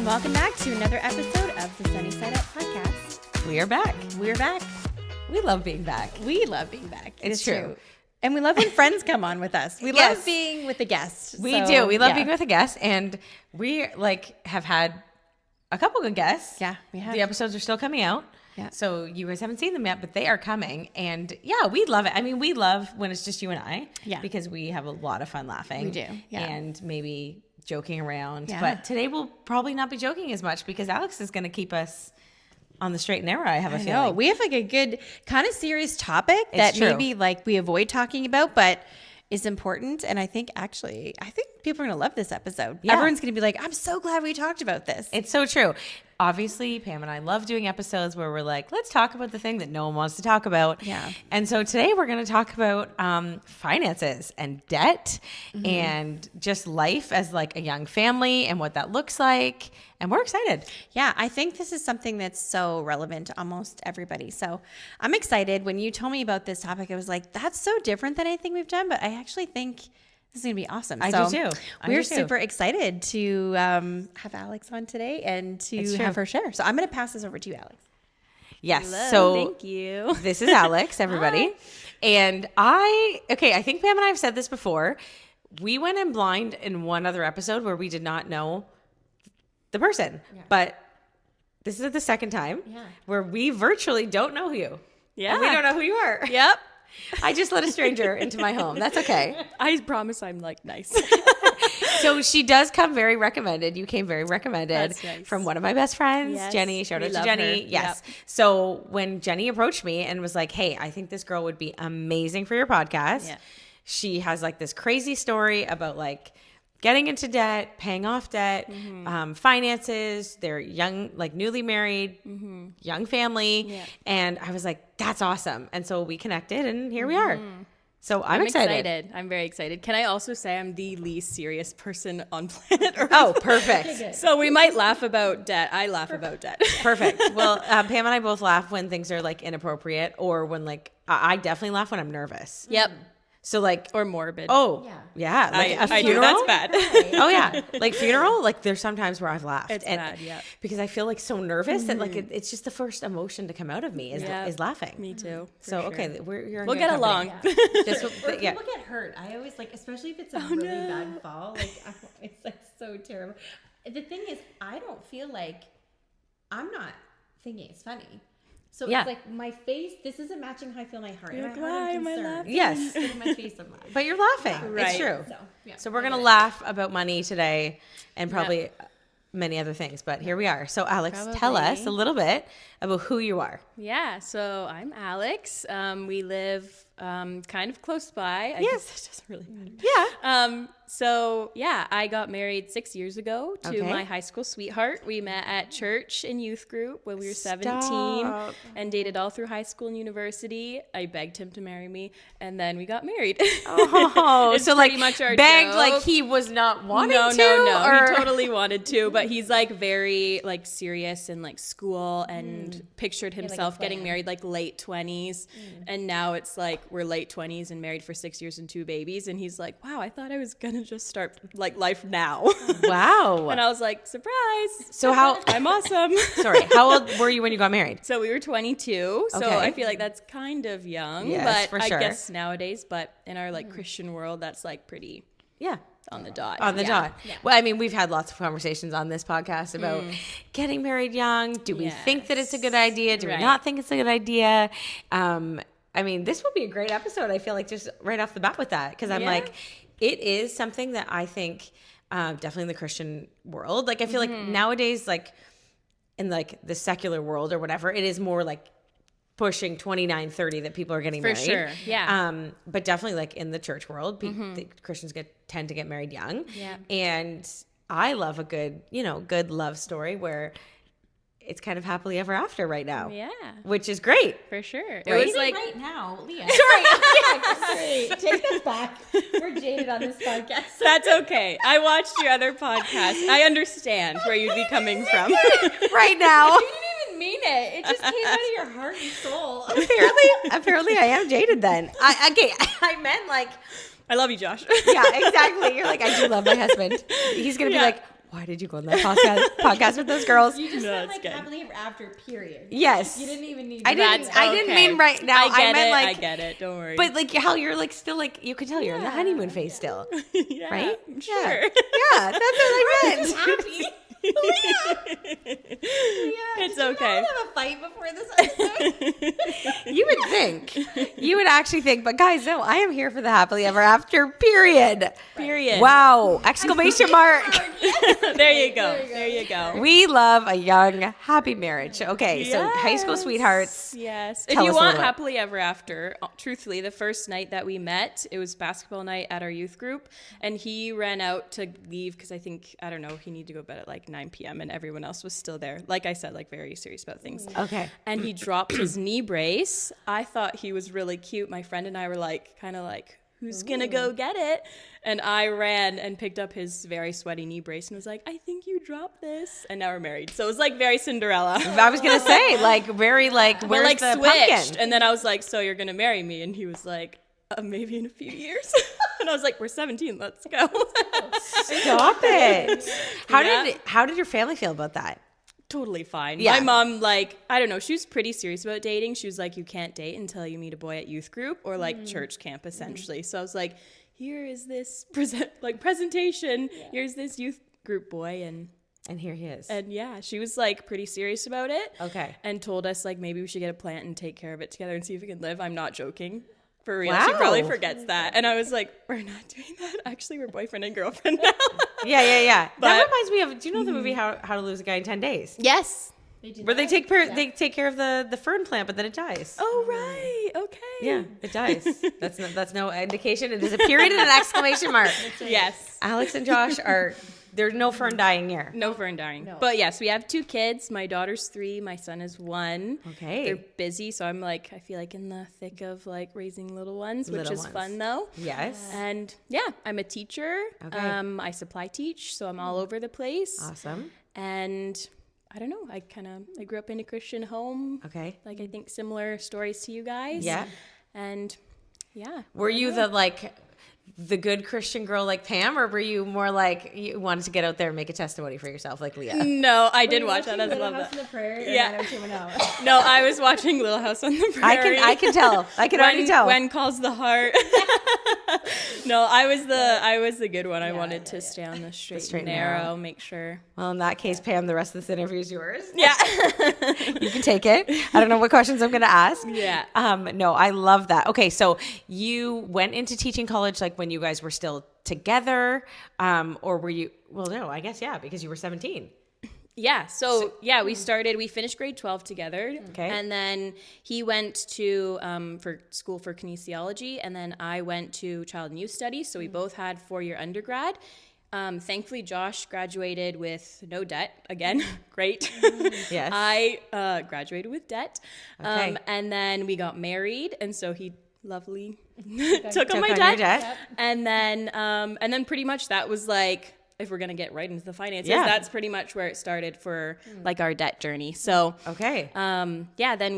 welcome back to another episode of the Sunny Side Up podcast. We are back. We're back. We love being back. We love being back. It's true. And we love when friends come on with us. We Yes. love being with a guest. We do. We love being with a guest, and we have had a couple good guests. Yeah, we have. The episodes are still coming out. Yeah. So you guys haven't seen them yet, but they are coming. And yeah, we love it. I mean, we love when it's just you and I. Yeah. Because we have a lot of fun laughing. We do. Yeah. And maybe joking around. Yeah. But today we'll probably not be joking as much because Alex is going to keep us on the straight and narrow, I have a feeling. No, we have like a good kind of serious topic It's that true. maybe like we avoid talking about, but is important. And I think people are going to love this episode. Yeah. Everyone's going to be like, I'm so glad we talked about this. It's so true. Obviously, Pam and I love doing episodes where we're like, let's talk about the thing that no one wants to talk about. Yeah. And so today we're going to talk about finances and debt and just life as like a young family and what that looks like. And we're excited. Yeah, I think this is something that's so relevant to almost everybody. So I'm excited. When you told me about this topic, I was like, that's so different than anything we've done. But I actually think this is going to be awesome. I do too. We're super excited to have Alex on today and to have her share. So I'm going to pass this over to you, Alex. Yes. Hello, So thank you. This is Alex, everybody. And I think Pam and I have said this before. We went in blind in one other episode where we did not know the person. Yeah. But this is the second time where we virtually don't know you. Yeah. And we don't know who you are. Yep. I just let a stranger into my home. That's okay. I promise I'm like nice. So she does come very recommended. You came very recommended from one of my best friends, Yes, Jenny. Shout out we to love Jenny. her. Yes. Yep. So when Jenny approached me and was like, hey, I think this girl would be amazing for your podcast. Yeah. She has like this crazy story about like getting into debt, paying off debt, finances. They're young, like newly married, young family. Yeah. And I was like, that's awesome. And so we connected and here we are. So I'm excited. I'm very excited. Can I also say I'm the least serious person on planet Earth? Oh, perfect. So we might laugh about debt. I laugh about debt. Perfect. Well, Pam and I both laugh when things are like inappropriate or when like, I definitely laugh when I'm nervous. Yep. So like, Or morbid. oh yeah, like a I do. funeral. That's bad. Oh yeah, like funeral. Like there's sometimes where I've laughed. It's bad, yeah. Because I feel like so nervous that like it's just the first emotion to come out of me is laughing. Me too. So okay, you're in We'll good get company. along. Just, Or yeah. people get hurt. I always like, especially if it's a really bad fall. Like it's like so terrible. The thing is, I don't feel like I'm not thinking it's funny. So Yeah. it's like my face. This isn't matching how I feel in my heart. You're And like, my heart, why I'm am I concerned. laughing? Yes, But in my face, I'm laughing. but you're laughing. Right. It's true. So, So we're gonna laugh about money today and probably many other things. But here we are. So Alex, tell us a little bit about who you are. Yeah, so I'm Alex. We live kind of close by. I guess that doesn't really matter. Yeah. So yeah, I got married 6 years ago to Okay. my high school sweetheart. We met at church and youth group when we were 17 Stop. and dated all through high school and university. I begged him to marry me and then we got married. Oh, It's so like pretty much our begged joke. like he was not wanting No, to. no. Or... He totally wanted to, but he's like very like serious in like school and pictured himself getting married like late 20s. And now it's like we're late 20s and married for 6 years and 2 babies. And he's like, wow, I thought I was gonna just start like life now. Wow. And I was like, surprise. So how? I'm awesome. Sorry, how old were you when you got married? So we were 22. So Okay. I feel like that's kind of young, Yes, but for I sure. guess nowadays, but in our like Christian world, that's like pretty Yeah. on the dot. On the dot. Yeah. Well, I mean, we've had lots of conversations on this podcast about getting married young. Do we think that it's a good idea? Do we not think it's a good idea? I mean, this will be a great episode. I feel like just right off the bat with that, because I'm like, it is something that I think definitely in the Christian world. Like, I feel like nowadays, like in like the secular world or whatever, it is more like pushing 29, 30 that people are getting married. For sure, yeah. But definitely like in the church world, the Christians tend to get married young. Yeah. And I love a good love story where it's kind of happily ever after right now. Yeah. Which is great. For sure. It Right? was like right now, Leah. Sorry. Take this back. We're jaded on this podcast. that's okay. I watched your other podcast. I understand where you'd be coming from. Right now. You didn't even mean it. It just came out of your heart and soul. Apparently I am jaded then. I meant like, I love you, Josh. yeah, exactly. You're like, I do love my husband. He's going to be like, why did you go on that podcast with those girls? You just No, said it's like good. happily ever after, period. Yes. You didn't even need I didn't Okay. mean right now. I meant like I get it. Don't worry. But like how you're like still like you can tell you're in the honeymoon phase still. yeah, Right? Sure. Yeah, that's what I meant. happy. It's Did you okay. not have a fight before this episode? You would think. You would actually think, but guys, no, I am here for the happily ever after, period. Period. Wow. Exclamation mark. There you go. There you go. We love a young, happy marriage. Okay, so high school sweethearts. Yes. Tell If you us a want little bit. happily ever after, truthfully, the first night that we met, it was basketball night at our youth group, and he ran out to leave because I don't know, he needed to go to bed at like 9 p.m. and everyone else was still there. Like I said, like very serious about things. Okay. And he dropped his knee brace. I thought he was really cute. My friend and I were like, kind of like, who's gonna go get it? And I ran and picked up his very sweaty knee brace and was like, I think you dropped this. And now we're married. So it was like very Cinderella. I was gonna say, like, very like, But where's like the switched. pumpkin? And then I was like, so you're gonna marry me? And he was like, maybe in a few years. And I was like, we're 17, let's go. Stop it. Yeah. How did your family feel about that? Totally fine. Yeah. My mom, like, I don't know, she was pretty serious about dating. She was like, you can't date until you meet a boy at youth group or like church camp, essentially. So I was like, here is this presentation. Yeah. Here's this youth group boy. And here he is. And yeah, she was like pretty serious about it. Okay. And told us like maybe we should get a plant and take care of it together and see if we can live. I'm not joking. For real. Wow. She probably forgets that. And I was like, we're not doing that. Actually, we're boyfriend and girlfriend now. Yeah. But- That reminds me of, do you know the movie How to Lose a Guy in 10 Days? Yes. Where they take care of the fern plant, but then it dies. Oh, right. Okay. Yeah, it dies. That's no indication. It is a period and an exclamation mark. Yes. Alex and Josh there's no fern dying here. No fern dying. No. But yes, we have 2 kids. My daughter's 3. My son is 1. Okay. They're busy. So I'm like, I feel like in the thick of like raising little ones, which is fun though. Yes. And yeah, I'm a teacher. Okay. I supply teach. So I'm all over the place. Awesome. And I don't know. I grew up in a Christian home. Okay. Like I think similar stories to you guys. Yeah. And yeah. Were you the good Christian girl like Pam, or were you more like you wanted to get out there and make a testimony for yourself like Leah? No, I did watch that. I love House that. on the Prairie. Yeah. Yeah. No, I was watching Little House on the Prairie. I can tell. I can already tell. When calls the heart. No, I was the good one. I wanted to stay on the straight and narrow, make sure. Well, in that case, Pam, the rest of this interview is yours. Yeah. You can take it. I don't know what questions I'm going to ask. Yeah. No, I love that. Okay, so you went into teaching college like when you guys were still together, or were you? Well, no, I guess because you were 17. Yeah. So we finished grade 12 together. Okay. And then he went to for school for kinesiology, and then I went to child and youth studies. So we both had 4-year undergrad. Thankfully, Josh graduated with no debt again. Great. Yes. I graduated with debt. Okay. And then we got married, and so he lovely took on my your debt. debt. And then pretty much that was like, if we're gonna get right into the finances, that's pretty much where it started for like our debt journey. So Okay. then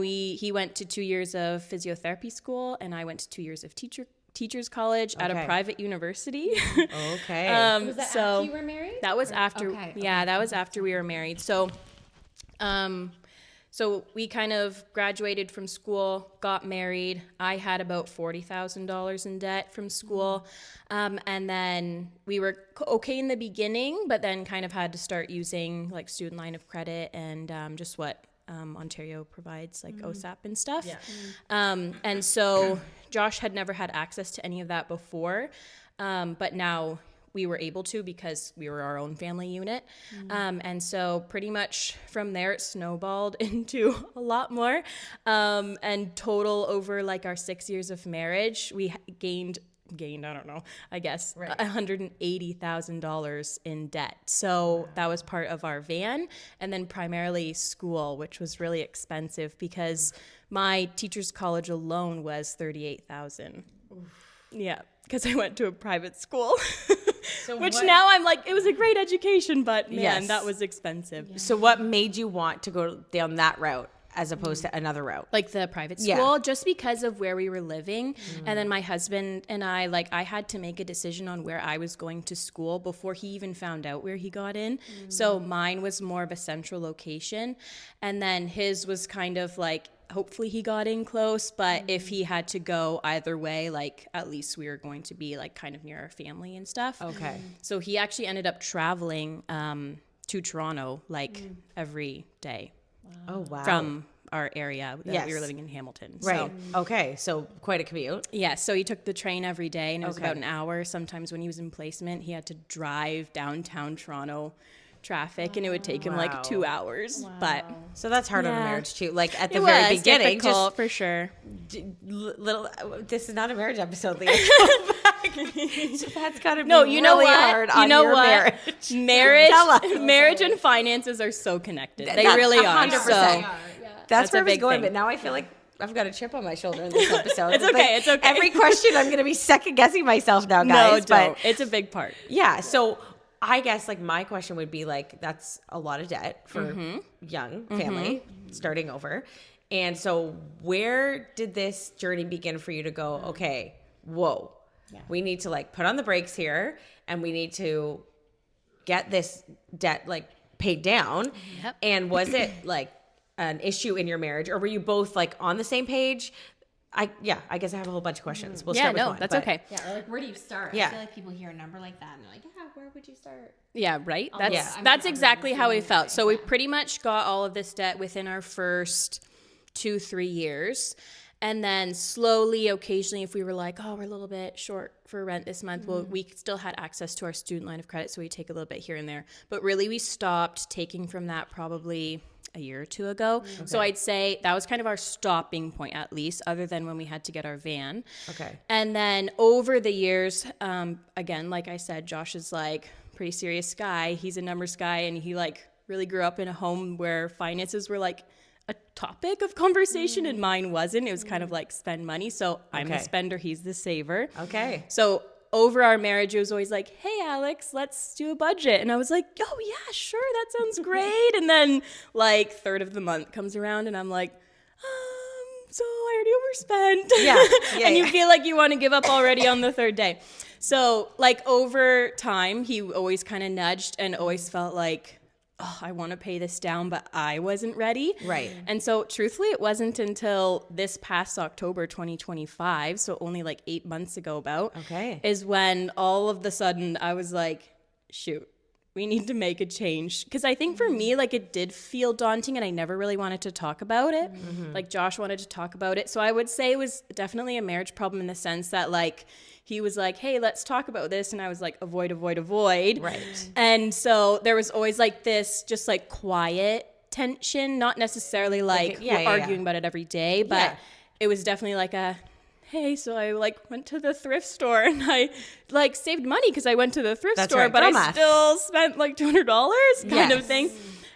he went to 2 years of physiotherapy school, and I went to 2 years of teachers college at a private university. Okay. Was that after you were married? That was after. Okay. Yeah, that was after we were married. So, so we kind of graduated from school, got married. I had about $40,000 in debt from school. And then we were okay in the beginning, but then kind of had to start using like student line of credit and just what Ontario provides, like OSAP and stuff. Yeah. And so Josh had never had access to any of that before, but now we were able to because we were our own family unit. And so pretty much from there it snowballed into a lot more. And total over like our 6 years of marriage, we gained, I don't know, I guess, $180,000 in debt. So that was part of our van, and then primarily school, which was really expensive because my teacher's college alone was $38,000. Yeah, because I went to a private school, which now I'm like, it was a great education, but man, that was expensive. So what made you want to go down that route as opposed to another route? Like the private school, just because of where we were living. And then my husband and I, like, I had to make a decision on where I was going to school before he even found out where he got in. So mine was more of a central location. And then his was kind of like, hopefully he got in close, but if he had to go either way, like, at least we were going to be like kind of near our family and stuff. Okay. So he actually ended up traveling to Toronto like every day. Oh, wow. From our area that we were living in Hamilton. Right. So, Okay. So quite a commute. yeah. So he took the train every day, and it was about an hour. Sometimes when he was in placement, he had to drive downtown Toronto traffic, and it would take him like 2 hours. But So that's hard on a marriage too. Like at the it very was beginning, difficult, just for sure. little. This is not a marriage episode, Leah. So that's got to be No, you know really what? hard You on know your what? marriage. Tell us. Marriage and finances are so connected. They That's really are. 100%. So That's where a I was big going, thing. but now I feel like I've got a chip on my shoulder in this episode. It's okay, it's okay. Every question I'm going to be second guessing myself now, no, guys. don't. But It's a big part. yeah, so I guess like my question would be like, that's a lot of debt for young family starting over. And so where did this journey begin for you to go, okay, whoa, we need to like put on the brakes here and we need to get this debt like paid down. Yep. And was it like an issue in your marriage, or were you both like on the same page? I guess I have a whole bunch of questions. We'll start with one, that's but- okay. Yeah, or like, where do you start? Yeah. I feel like people hear a number like that and they're like, yeah, where would you start? Yeah, right. Yeah. That's I'm exactly how we assuming felt. that, So we pretty much got all of this debt within our first 2-3 years. And then slowly, occasionally, if we were like, oh, we're a little bit short for rent this month, well, we still had access to our student line of credit, so we take a little bit here and there. But really, we stopped taking from that probably a year or two ago. Okay. So I'd say that was kind of our stopping point, at least, other than when we had to get our van. Okay. And then over the years, again, like I said, Josh is like pretty serious guy. He's a numbers guy, and he like really grew up in a home where finances were like a topic of conversation, and mine wasn't. It was kind of like spend money. So I'm the spender, he's the saver. Okay. So over our marriage, it was always like, hey, Alex, let's do a budget. And I was like, oh, yeah, sure, that sounds great. And then like third of the month comes around, and I'm like, so I already overspent. Yeah. And you feel like you want to give up already on the third day. So like over time, he always kind of nudged and always felt like, oh, I want to pay this down, but I wasn't ready. Right. And so truthfully, it wasn't until this past October 2025, so only like 8 months ago is when all of the sudden I was like, shoot, we need to make a change. Because I think for me, like it did feel daunting and I never really wanted to talk about it. Like Josh wanted to talk about it. So I would say it was definitely a marriage problem in the sense that like, he was like, hey, let's talk about this. And I was like, avoid. Right. And so there was always like this just like quiet tension, not necessarily like we're arguing about it every day, but it was definitely like a, hey, so I like went to the thrift store and I like saved money because I went to the thrift store, right. but Girl I math. still spent like $200 kind of Yes. thing.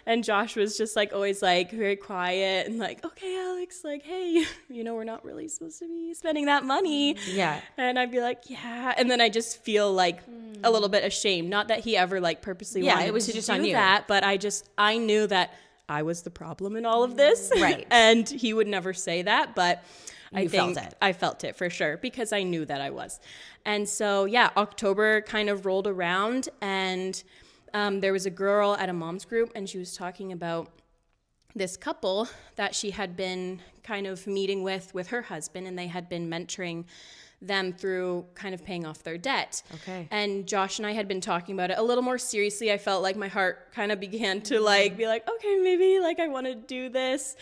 And Josh was just like always like very quiet and like, okay, Alex, like, hey, you know, we're not really supposed to be spending that money. Yeah. And I'd be like, yeah. And then I just feel like a little bit ashamed. Not that he ever like purposely wanted it was to just do on you. that, but I knew that I was the problem in all of this. Right. And he would never say that, but I think felt it. I felt it for sure because I knew that I was. And so, yeah, October kind of rolled around and there was a girl at a mom's group and she was talking about this couple that she had been kind of meeting with her husband, and they had been mentoring them through kind of paying off their debt. Okay. And Josh and I had been talking about it a little more seriously. I felt like my heart kind of began to like be like, okay, maybe like I want to do this.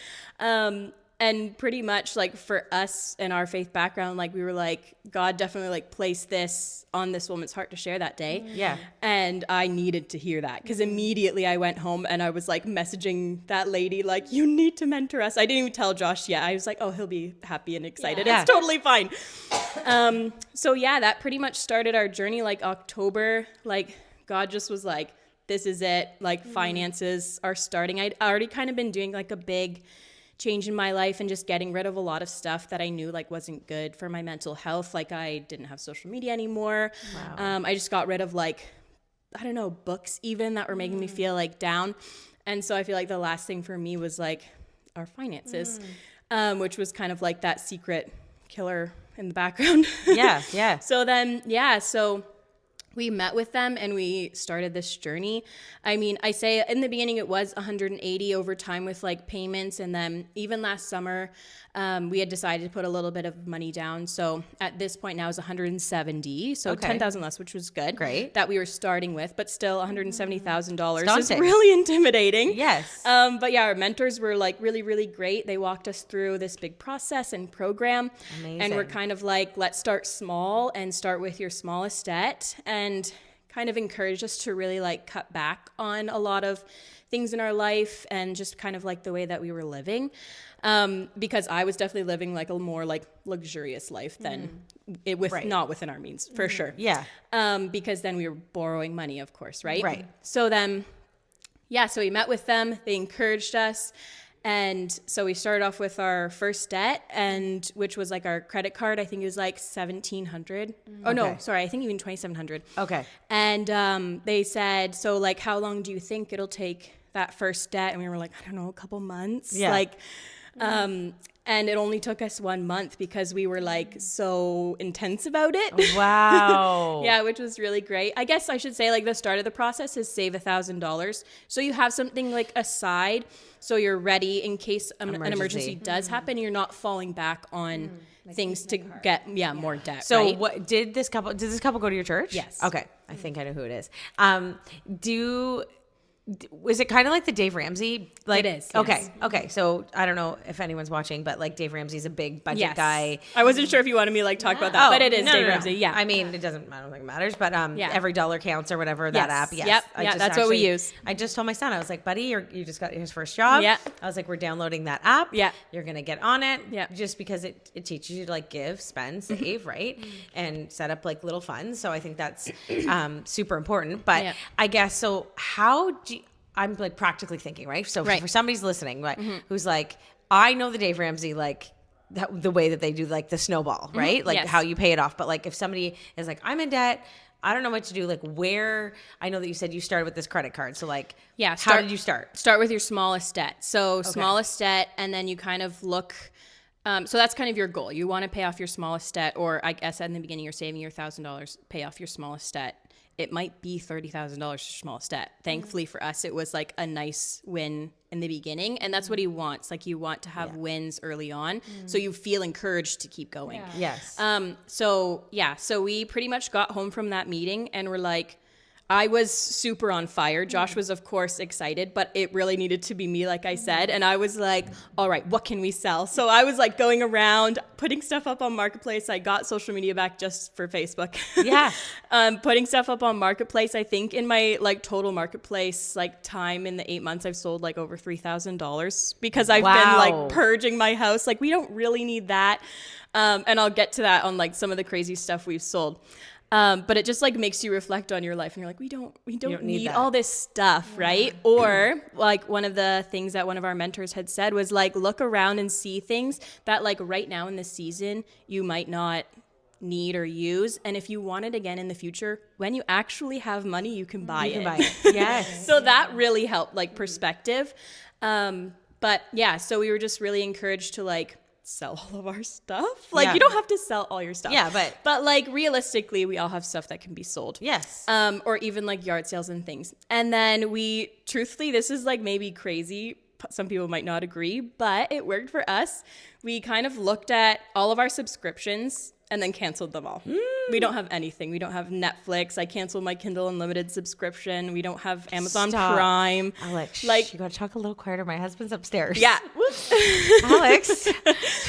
And pretty much like for us and our faith background, like we were like, God definitely like placed this on this woman's heart to share that day. Yeah. And I needed to hear that because immediately I went home and I was like messaging that lady, like, you need to mentor us. I didn't even tell Josh yet. I was like, oh, he'll be happy and excited. Yeah. It's totally fine. So yeah, that pretty much started our journey. Like October, like God just was like, this is it. Like finances are starting. I'd already kind of been doing like a big change in my life and just getting rid of a lot of stuff that I knew like wasn't good for my mental health. Like I didn't have social media anymore. Wow. I just got rid of like, I don't know, books even that were making me feel like down. And so I feel like the last thing for me was like our finances, which was kind of like that secret killer in the background. Yeah. So then, so we met with them and we started this journey. I mean, I say in the beginning it was 180 over time with like payments. And then even last summer, we had decided to put a little bit of money down. So at this point now is 170. So 10,000 less, which was good. Great. That we were starting with, but still $170,000 is daunting. really intimidating. Yes. But yeah, our mentors were like really, really great. They walked us through this big process and program. Amazing. And we're kind of like, let's start small and start with your smallest debt, and kind of encouraged us to really like cut back on a lot of things in our life and just kind of like the way that we were living. Because I was definitely living like a more like luxurious life than it with not within our means, for sure. Yeah. Because then we were borrowing money, of course, right? Right. So then, so we met with them. They encouraged us. And so we started off with our first debt, and which was like our credit card. I think it was like $1,700. Oh no, sorry, I think even $2,700. Okay. And they said, so like, how long do you think it'll take that first debt? And we were like, I don't know, a couple months. Yeah. Like, and it only took us 1 month because we were like so intense about it. Wow. Yeah, which was really great. I guess I should say like the start of the process is save $1,000. So you have something like aside, so you're ready in case an emergency does happen. You're not falling back on like things to get more debt. So right? what did this couple go to your church? Yes. Okay. I think I know who it is. Was it kind of like the Dave Ramsey? Like, it is. Okay. Yes. Okay. So I don't know if anyone's watching, but like Dave Ramsey's a big budget guy. I wasn't sure if you wanted me to like talk about that, but it is Dave Ramsey. Yeah. I mean, it doesn't, I don't think it matters, but every dollar counts or whatever, that app. Yes. Yep. That's what we use. I just told my son, I was like, buddy, you just got his first job. Yeah. I was like, we're downloading that app. Yeah. You're going to get on it. Yeah. Just because it teaches you to like give, spend, save, right? And set up like little funds. So I think that's super important. But I guess, so how do you, I'm like practically thinking, right? So for somebody's listening, right, who's like, I know the Dave Ramsey, like the way that they do like the snowball, right? Like how you pay it off. But like if somebody is like, I'm in debt, I don't know what to do. Like where, I know that you said you started with this credit card. So like, how did you start? Start with your smallest debt. So smallest debt, and then you kind of look, so that's kind of your goal. You want to pay off your smallest debt, or I guess in the beginning you're saving your $1,000, pay off your smallest debt. It might be $30,000 your smallest debt. Thankfully for us, it was like a nice win in the beginning. And that's what he wants. Like you want to have wins early on. So you feel encouraged to keep going. Yeah. Yes. So we pretty much got home from that meeting and we're like, I was super on fire. Josh was, of course, excited, but it really needed to be me, like I said. And I was like, all right, what can we sell? So I was like going around, putting stuff up on Marketplace. I got social media back just for Facebook. Yeah. Putting stuff up on Marketplace. I think in my like total Marketplace like time in the 8 months, I've sold like over $3,000 because I've been like purging my house. Like we don't really need that. And I'll get to that on like some of the crazy stuff we've sold. But it just like makes you reflect on your life and you're like, we don't need all this stuff, right? Or like one of the things that one of our mentors had said was like, look around and see things that like right now in this season, you might not need or use. And if you want it again in the future, when you actually have money, you can buy it. Yes. So that really helped like perspective. But yeah, so we were just really encouraged to like, sell all of our stuff. Like you don't have to sell all your stuff. Yeah, but like realistically, we all have stuff that can be sold. Yes. Or even like yard sales and things. And then we, truthfully, this is like maybe crazy. Some people might not agree, but it worked for us. We kind of looked at all of our subscriptions and then canceled them all. We don't have anything. We don't have Netflix. I canceled my Kindle Unlimited subscription. We don't have Amazon Prime. Alex, like, you gotta talk a little quieter. My husband's upstairs. Yeah. Alex.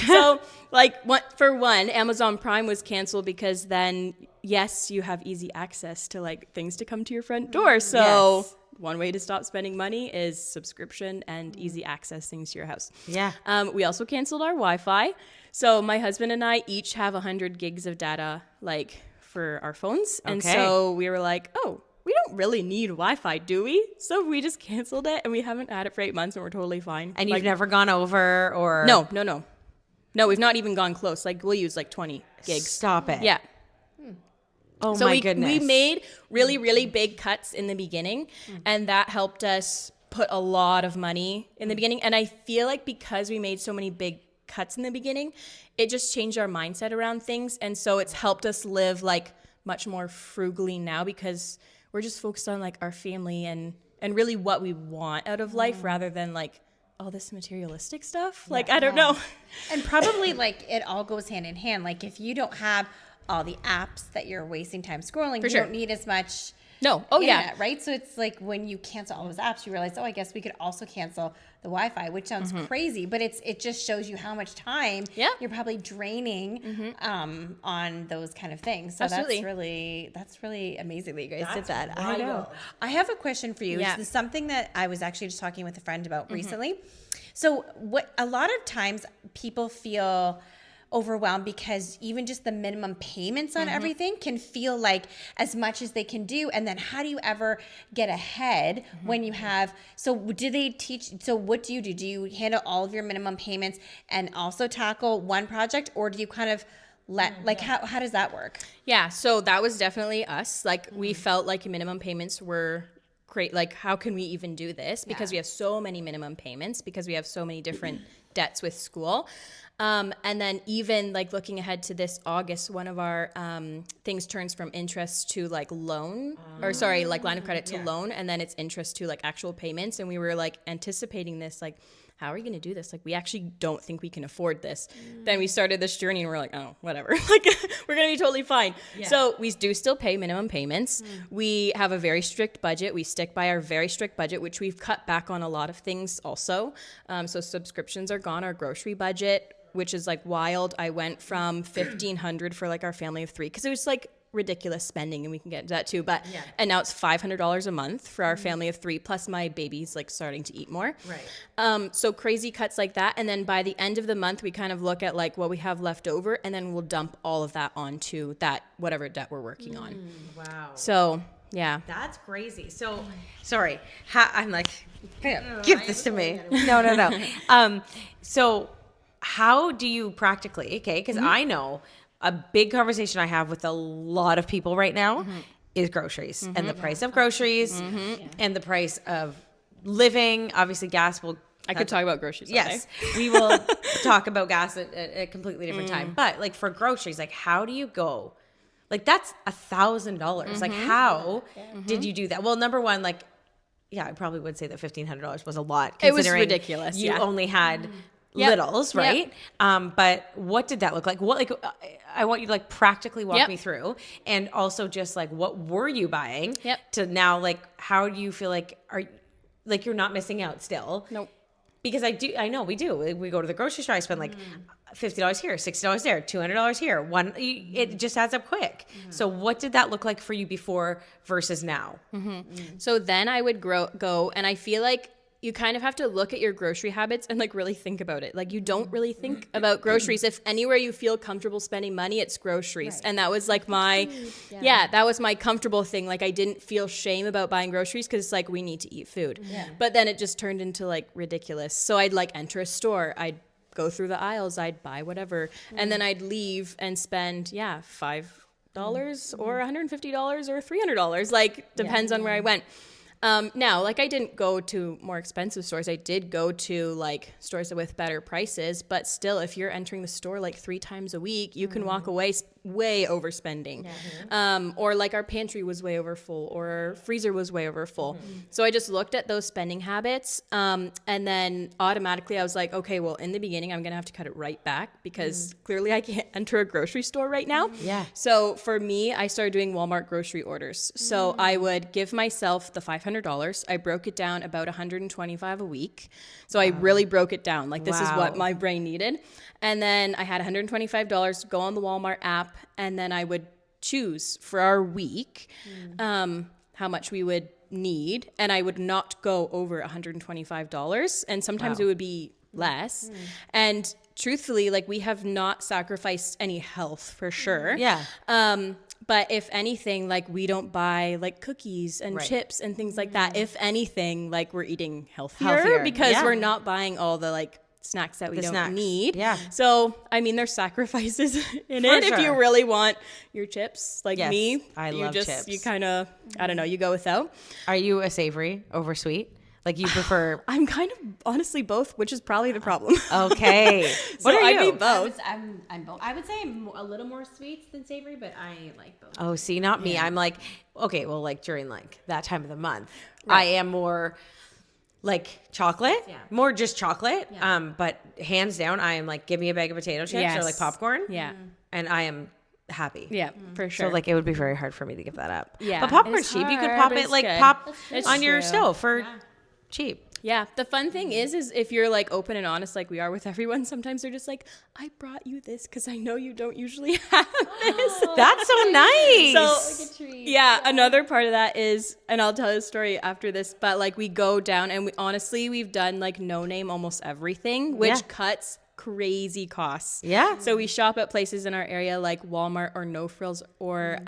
So like for one, Amazon Prime was canceled because then, yes, you have easy access to like things to come to your front door. So one way to stop spending money is subscription and easy access things to your house. Yeah. We also canceled our Wi-Fi. So my husband and I each have 100 gigs of data like for our phones. And so we were like, oh, we don't really need Wi-Fi, do we? So we just canceled it and we haven't had it for 8 months and we're totally fine. And you've never gone over or? No. No, we've not even gone close. Like we'll use like 20 gigs. Stop it. Yeah. Oh, so my goodness. We made really, really big cuts in the beginning and that helped us put a lot of money in the beginning. And I feel like because we made so many big cuts in the beginning, it just changed our mindset around things. And so it's helped us live like much more frugally now, because we're just focused on like our family and really what we want out of life, rather than like all this materialistic stuff. Like, I don't know. And probably like it all goes hand in hand. Like if you don't have all the apps that you're wasting time scrolling, you don't need as much. No. Oh, internet, right? So it's like when you cancel all those apps, you realize, oh, I guess we could also cancel the Wi-Fi, which sounds crazy, but it just shows you how much time you're probably draining on those kind of things. So Absolutely. that's really amazing that you guys did that. Wild. I know. I have a question for you. Yeah. This is something that I was actually just talking with a friend about recently. So what a lot of times people feel overwhelmed because even just the minimum payments on everything can feel like as much as they can do. And then how do you ever get ahead when you have, so do they teach, so what do? Do you handle all of your minimum payments and also tackle one project, or do you kind of let, like, how does that work? Yeah. So that was definitely us. Like we felt like minimum payments were great. Like, how can we even do this? Because we have so many minimum payments, because we have so many different debts with school. And then even like looking ahead to this August, one of our things turns from interest to like loan, or sorry, like line of credit to loan, and then it's interest to like actual payments. And we were like anticipating this, like, how are we going to do this? Like, we actually don't think we can afford this. Then we started this journey and we're like, oh, whatever. Like, we're going to be totally fine. Yeah. So we do still pay minimum payments. We have a very strict budget. We stick by our very strict budget, which we've cut back on a lot of things also. So subscriptions are gone. Our grocery budget, which is like wild. I went from $1,500 for like our family of 3, because it was like ridiculous spending, and we can get into that too. But and now it's $500 a month for our family of 3, plus my baby's like starting to eat more. Right. So crazy cuts like that, and then by the end of the month, we kind of look at like what we have left over, and then we'll dump all of that onto that whatever debt we're working on. Wow. So yeah, that's crazy. So sorry, I'm like, give this to me. No. So how do you practically, okay, because I know a big conversation I have with a lot of people right now is groceries, and the price of groceries and the price of living. Obviously, gas will. I could talk about groceries. Yes, we will talk about gas at a completely different time. But like for groceries, like how do you go? Like that's $1,000. Like how did you do that? Well, number one, like, yeah, I probably would say that $1,500 was a lot. It was ridiculous. You only had littles, right? But what did that look like? What, like, I want you to like practically walk me through, and also just like what were you buying to now, like how do you feel like like you're not missing out still? Nope. Because I know we do. We go to the grocery store, I spend like $50 here, $60 there, $200 here. It just adds up quick. So what did that look like for you before versus now? So then I would go, and I feel like you kind of have to look at your grocery habits and like really think about it. Like you don't really think about groceries. If anywhere you feel comfortable spending money, it's groceries. Right. And that was like my, that was my comfortable thing. Like I didn't feel shame about buying groceries, because it's like, we need to eat food. Yeah. But then it just turned into like ridiculous. So I'd like enter a store. I'd go through the aisles. I'd buy whatever. And then I'd leave and spend, $5 or $150 or $300. Like depends on where I went. Now, like I didn't go to more expensive stores. I did go to like stores with better prices, but still, if you're entering the store like 3 times a week, you can walk away way overspending. Or like our pantry was way over full, or our freezer was way over full. So I just looked at those spending habits, and then automatically I was like, okay, well, in the beginning, I'm going to have to cut it right back, because clearly I can't enter a grocery store right now. So for me, I started doing Walmart grocery orders. So I would give myself the $500. I broke it down about $125 a week. So I really broke it down. Like this is what my brain needed. And then I had $125 go on the Walmart app, and then I would choose for our week how much we would need, and I would not go over $125, and sometimes it would be less. And truthfully, like we have not sacrificed any health for sure. But if anything, like we don't buy like cookies and chips and things like that. If anything, like we're eating healthier. Because we're not buying all the like snacks that we don't need. So, I mean, there's sacrifices in it. If you really want your chips, like me, I love chips. You kind of, I don't know, you go without. Are you a savory over sweet? Like you prefer? I'm kind of honestly both, which is probably the problem. Okay. What are you? I'd be both. I'm both. I would say I'm a little more sweets than savory, but I like both. Oh, see, not me. I'm like, okay, well, like during like that time of the month, I am more like chocolate, more just chocolate. But hands down, I am like, give me a bag of potato chips or like popcorn. Yeah. And I am happy. Yeah, for sure. So like it would be very hard for me to give that up. Yeah. But popcorn's It's cheap. You could hard, pop but it it's like good. pop It's on your true. stove for cheap. Yeah. The fun thing is if you're like open and honest like we are with everyone, sometimes they're just like, I brought you this because I know you don't usually have this. That's so nice. So yeah, another part of that is, and I'll tell this story after this, but like we go down and we've done like no name almost everything, which cuts crazy costs. Yeah. So we shop at places in our area like Walmart or No Frills or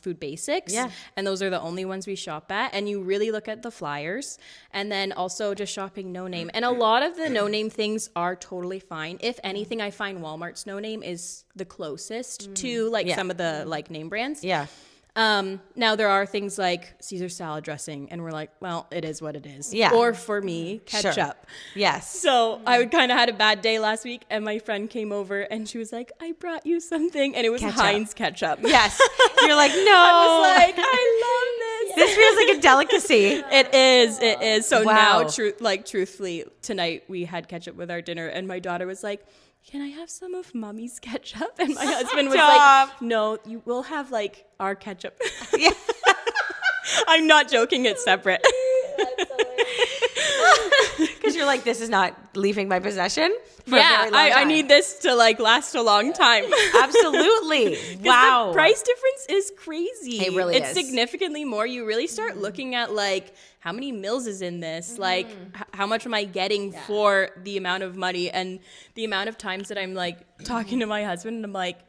Food Basics. Yeah. And those are the only ones we shop at. And you really look at the flyers and then also just shopping no name. And a lot of the no name things are totally fine. If anything, I find Walmart's no name is the closest to like some of the like name brands. Yeah. Now there are things like Caesar salad dressing and we're like, well, it is what it is. Yeah. Or for me, ketchup. Sure. Yes. So I kind of had a bad day last week and my friend came over and she was like, I brought you something. And it was Ketchup. Heinz ketchup. Yes. You're like, no. I was like, I love this. This feels like a delicacy. It is. So Wow. now, truthfully, tonight we had ketchup with our dinner and my daughter was like, can I have some of mommy's ketchup? And my husband was like, no, you will have like our ketchup. Yeah. I'm not joking. It's separate. Because you're like, this is not leaving my possession for a Yeah, very long I time. need this to like last a long time. Absolutely. Wow. The price difference is crazy. It really it's is. significantly more. You really start looking at like how many meals is in this? Like how much am I getting for the amount of money? And the amount of times that I'm like talking to my husband and I'm like,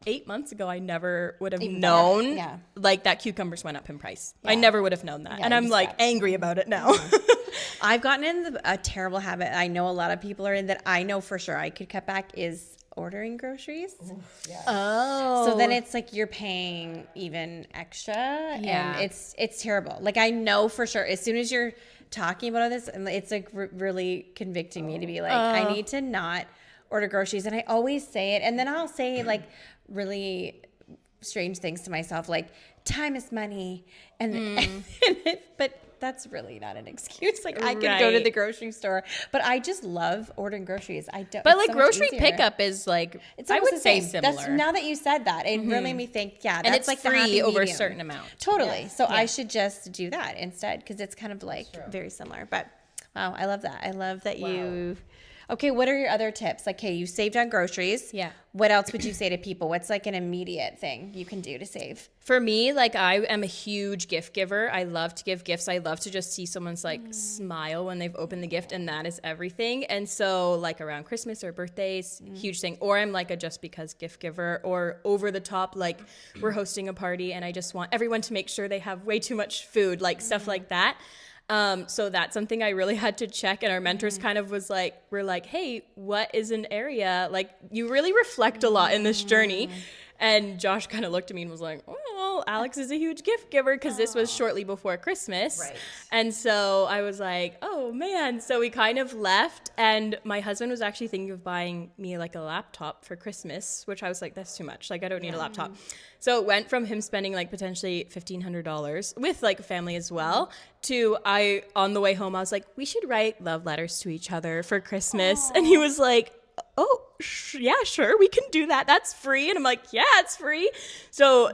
8 months ago, I never would have known like that cucumbers went up in price. I never would have known that. And I'm like angry about it now. I've gotten in a terrible habit I know a lot of people are in that I know for sure I could cut back is ordering groceries. Oh. So then it's like you're paying even extra and it's terrible. Like I know for sure as soon as you're talking about all this, and it's like really convicting me to be like, I need to not order groceries. And I always say it. And then I'll say like really strange things to myself, like time is money. But that's really not an excuse. Like I could go to the grocery store, but I just love ordering groceries. I don't. But it's like so much grocery easier. pickup is like, It's I almost would the say same. similar. That's, now that you said that, it really made me think, that's and it's like the free happy over a medium. certain amount. Totally. So I should just do that instead because it's kind of like very similar. But wow, I love that. I love that you. Okay, what are your other tips? Like, okay, you saved on groceries. Yeah. What else would you say to people? What's like an immediate thing you can do to save? For me, like I am a huge gift giver. I love to give gifts. I love to just see someone's like smile when they've opened the gift, and that is everything. And so like around Christmas or birthdays, huge thing. Or I'm like a just because gift giver, or over the top, like we're hosting a party and I just want everyone to make sure they have way too much food, like stuff like that. So that's something I really had to check, and our mentors kind of we're like, hey, what is an area? Like you really reflect a lot in this journey. And Josh kind of looked at me and was like, oh, well, Alex is a huge gift giver because this was shortly before Christmas. Right. And so I was like, oh man. So we kind of left, and my husband was actually thinking of buying me like a laptop for Christmas, which I was like, that's too much. Like I don't need a laptop. So it went from him spending like potentially $1,500 with like family as well to on the way home, I was like, we should write love letters to each other for Christmas. And he was like, oh, yeah, sure, we can do that. That's free. And I'm like, yeah, it's free. So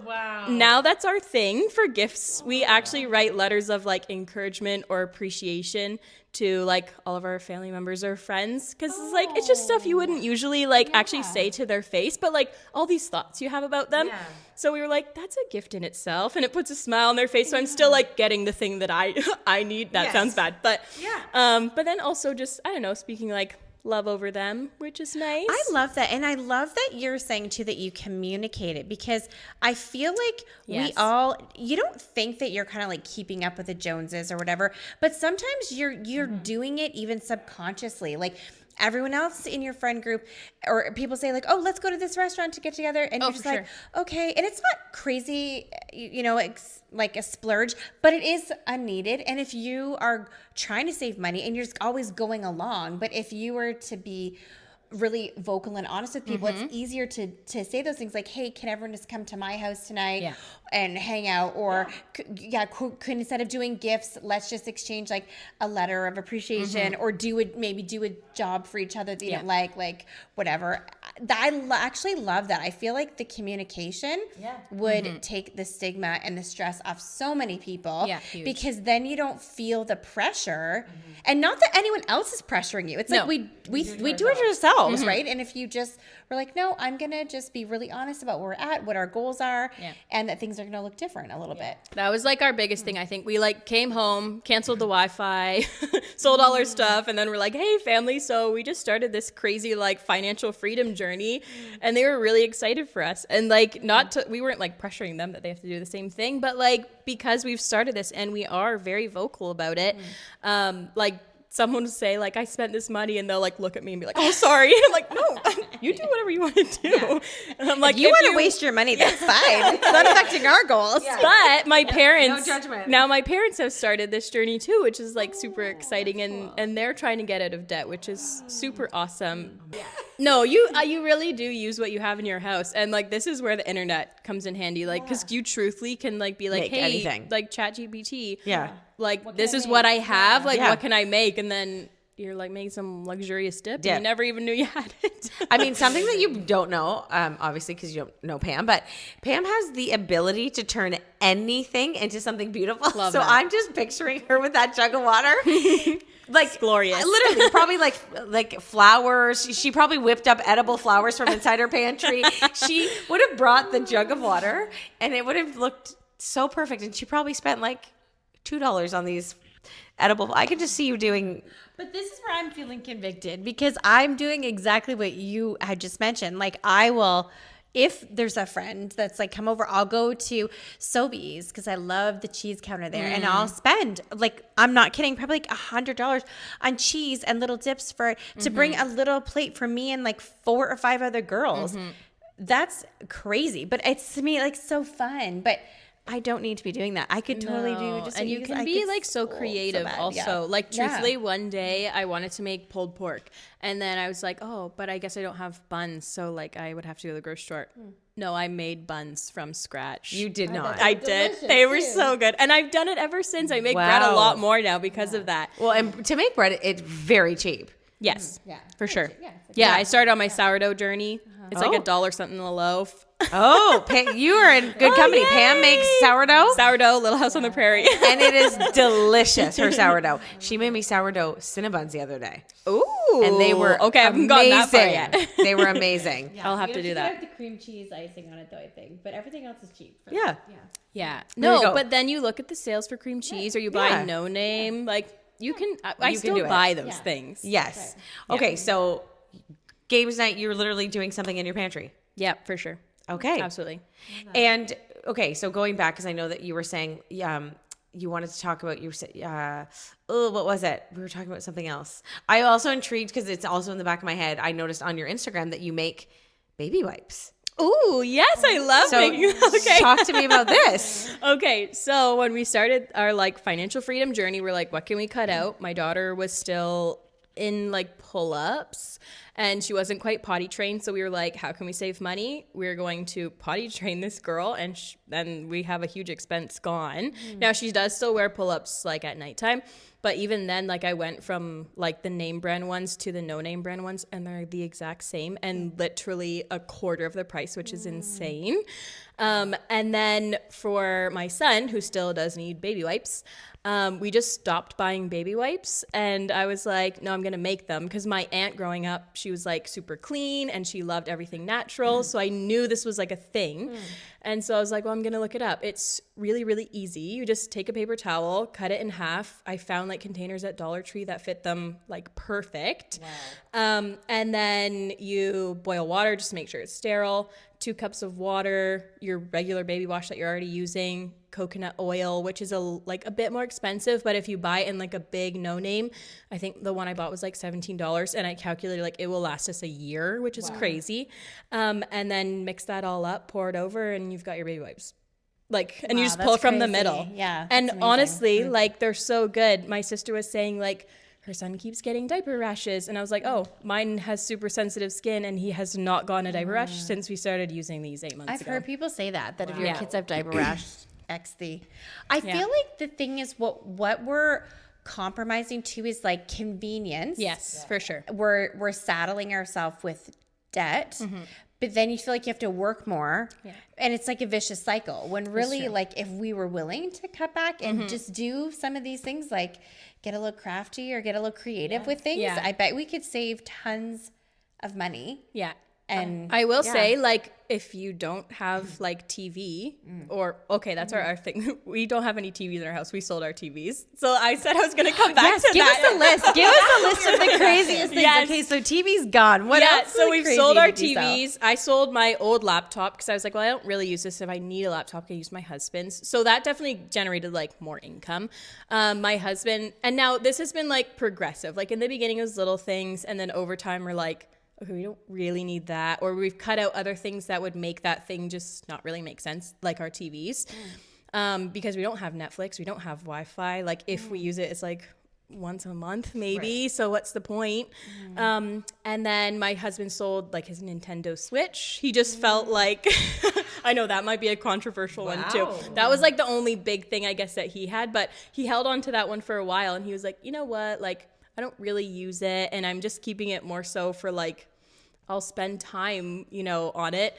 now that's our thing for gifts. We actually write letters of like encouragement or appreciation to like all of our family members or friends, because it's like it's just stuff you wouldn't usually like actually say to their face, but like all these thoughts you have about them. So we were like, that's a gift in itself, and it puts a smile on their face. So I'm still like getting the thing that I need. That sounds bad, but but then also just, I don't know, speaking like love over them, which is nice. I love that. And I love that you're saying too that you communicate it, because I feel like you don't think that you're kind of like keeping up with the Joneses or whatever, but sometimes you're doing it even subconsciously. Like everyone else in your friend group or people say like, oh, let's go to this restaurant to get together. And you're just like, okay. And it's not crazy, it's like a splurge, but it is unneeded. And if you are trying to save money and you're just always going along, but if you were to be really vocal and honest with people, it's easier to say those things like, hey, can everyone just come to my house tonight and hang out? Or could instead of doing gifts, let's just exchange like a letter of appreciation or maybe do a job for each other that you don't like whatever. I actually love that. I feel like the communication would take the stigma and the stress off so many people because then you don't feel the pressure and not that anyone else is pressuring you. It's like we do it ourselves, right? And if you just were like, no, I'm going to just be really honest about where we're at, what our goals are, and that things are going to look different a little bit. That was like our biggest thing. I think we like came home, canceled the Wi-Fi, sold all our stuff, and then we're like, hey, family, so we just started this crazy like financial freedom journey, and they were really excited for us. And like we weren't like pressuring them that they have to do the same thing, but like because we've started this and we are very vocal about it, like someone will say like, I spent this money, and they'll like look at me and be like, oh, sorry. And I'm like, no, you do whatever you want to do. And I'm like, if you want to waste your money, that's fine. It's not affecting our goals. But my parents, no judgment. Now my parents have started this journey too, which is like super exciting. And they're trying to get out of debt, which is super awesome. No, you really do use what you have in your house. And like, this is where the internet comes in handy. Like, cause you truthfully can like be like, make hey, anything. like this What is can I what make? I have. Like, what can I make? And then you're like making some luxurious dip. And you never even knew you had it. I mean, something that you don't know, obviously, because you don't know Pam, but Pam has the ability to turn anything into something beautiful. Love so that. I'm just picturing her with that jug of water. Like, it's glorious. Literally, probably like flowers. She probably whipped up edible flowers from inside her pantry. She would have brought the jug of water, and it would have looked so perfect. And she probably spent like $2 on these edible. I could just see you doing. But this is where I'm feeling convicted because I'm doing exactly what you had just mentioned. Like I will, if there's a friend that's like come over, I'll go to Sobeys because I love the cheese counter there, and I'll spend like, I'm not kidding, probably like $100 on cheese and little dips to bring a little plate for me and like 4 or 5 other girls. That's crazy, but it's to me like so fun. But I don't need to be doing that. I could totally do just. And you can be like so creative also. Like truthfully, one day I wanted to make pulled pork, and then I was like, oh, but I guess I don't have buns, so like I would have to go to the grocery store. No, I made buns from scratch. You did not. I did. They were so good, and I've done it ever since. I make bread a lot more now because of that. Well, and to make bread, it's very cheap. Yes, for sure. Yeah, I started on my sourdough journey. It's like $1 something a loaf. Oh, you are in good company. Yay. Pam makes sourdough. Little House on the Prairie. And it is delicious, her sourdough. She made me sourdough Cinnabons the other day. Ooh. And they were okay. I haven't gotten that far amazing. yet. They were amazing. I'll have to do that. Have the cream cheese icing on it though, I think, but everything else is cheap. Yeah. Yeah. There you No, go. but then you look at the sales for cream cheese, or you buy no name. Like you can. I You can still do it. buy those things. Yes. Okay, so games night, you're literally doing something in your pantry. Yeah, for sure. Okay. Absolutely. And okay, so going back, because I know that you were saying you wanted to talk about what was it? We were talking about something else. I also intrigued because it's also in the back of my head. I noticed on your Instagram that you make baby wipes. Ooh, yes, I love making. Okay. Talk to me about this. Okay, so when we started our like financial freedom journey, we're like, what can we cut out? My daughter was still in like pull-ups and she wasn't quite potty trained, so we were like, how can we save money? We're going to potty train this girl, and then we have a huge expense gone. Now she does still wear pull-ups like at nighttime, but even then, like I went from like the name brand ones to the no name brand ones, and they're the exact same and literally a quarter of the price, which is insane. And then for my son, who still does need baby wipes, we just stopped buying baby wipes, and I was like, no, I'm gonna make them, because my aunt growing up, she was like super clean and she loved everything natural, so I knew this was like a thing. And so I was like, well, I'm gonna look it up. It's really, really easy. You just take a paper towel, cut it in half. I found like containers at Dollar Tree that fit them like perfect. Wow. And then you boil water just to make sure it's sterile. 2 cups of water, your regular baby wash that you're already using, coconut oil, which is a bit more expensive, but if you buy it in like a big no name, I think the one I bought was like $17, and I calculated like it will last us a year, which is crazy. And then mix that all up, pour it over, and you've got your baby wipes. Like, and you just pull from the middle. Yeah. And honestly, like, they're so good. My sister was saying like her son keeps getting diaper rashes, and I was like, oh, mine has super sensitive skin, and he has not gotten a diaper rash since we started using these 8 months ago. I've heard people say that if your kids have diaper rash, X the. I feel like the thing is what we're compromising to is like convenience. Yes, for sure. We're saddling ourselves with debt. But then you feel like you have to work more, and it's like a vicious cycle. When really, like, if we were willing to cut back and just do some of these things, like get a little crafty or get a little creative with things, I bet we could save tons of money. Yeah. And I will say, like, if you don't have like TV or that's our thing. We don't have any TVs in our house. We sold our TVs. So I said I was going to come back to give that. us a list. Give us a list of the craziest things. Okay, so TV's gone. What else? So we've sold our TVs. I sold my old laptop because I was like, well, I don't really use this. If I need a laptop, I can use my husband's. So that definitely generated like more income. My husband, and now this has been like progressive. Like in the beginning, it was little things, and then over time, we're like, okay, we don't really need that. Or we've cut out other things that would make that thing just not really make sense, like our TVs. Because we don't have Netflix, we don't have Wi-Fi. Like if we use it, it's like once a month maybe. Right. So what's the point? And then my husband sold like his Nintendo Switch. He just felt like, I know that might be a controversial one too. That was like the only big thing I guess that he had, but he held on to that one for a while, and he was like, you know what? Like, I don't really use it, and I'm just keeping it more so for like, I'll spend time, on it.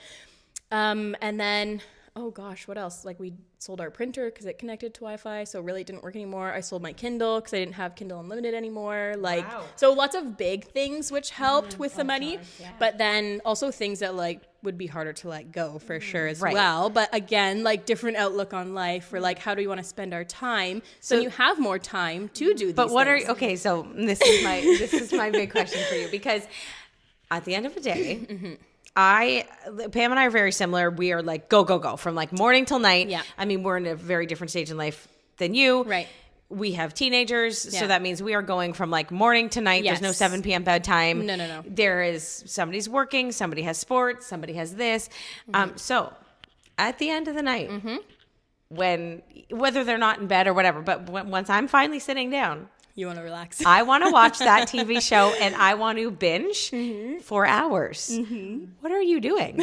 And then, oh gosh, what else? Like we sold our printer because it connected to Wi-Fi, so really it didn't work anymore. I sold my Kindle because I didn't have Kindle Unlimited anymore. Like, so lots of big things which helped with the money, but then also things that like would be harder to let go for sure as well. But again, like different outlook on life, or like how do we want to spend our time so you have more time to do these things. So this is my big question for you, because at the end of the day, Pam and I are very similar. We are like go from like morning till night. Yeah. I mean, we're in a very different stage in life than you. Right. We have teenagers, so that means we are going from like morning to night. Yes. There's no 7 p.m. bedtime. No. There is somebody's working, somebody has sports, somebody has this. So at the end of the night, whether they're not in bed or whatever, but once I'm finally sitting down, you want to relax. I want to watch that TV show, and I want to binge for hours. What are you doing?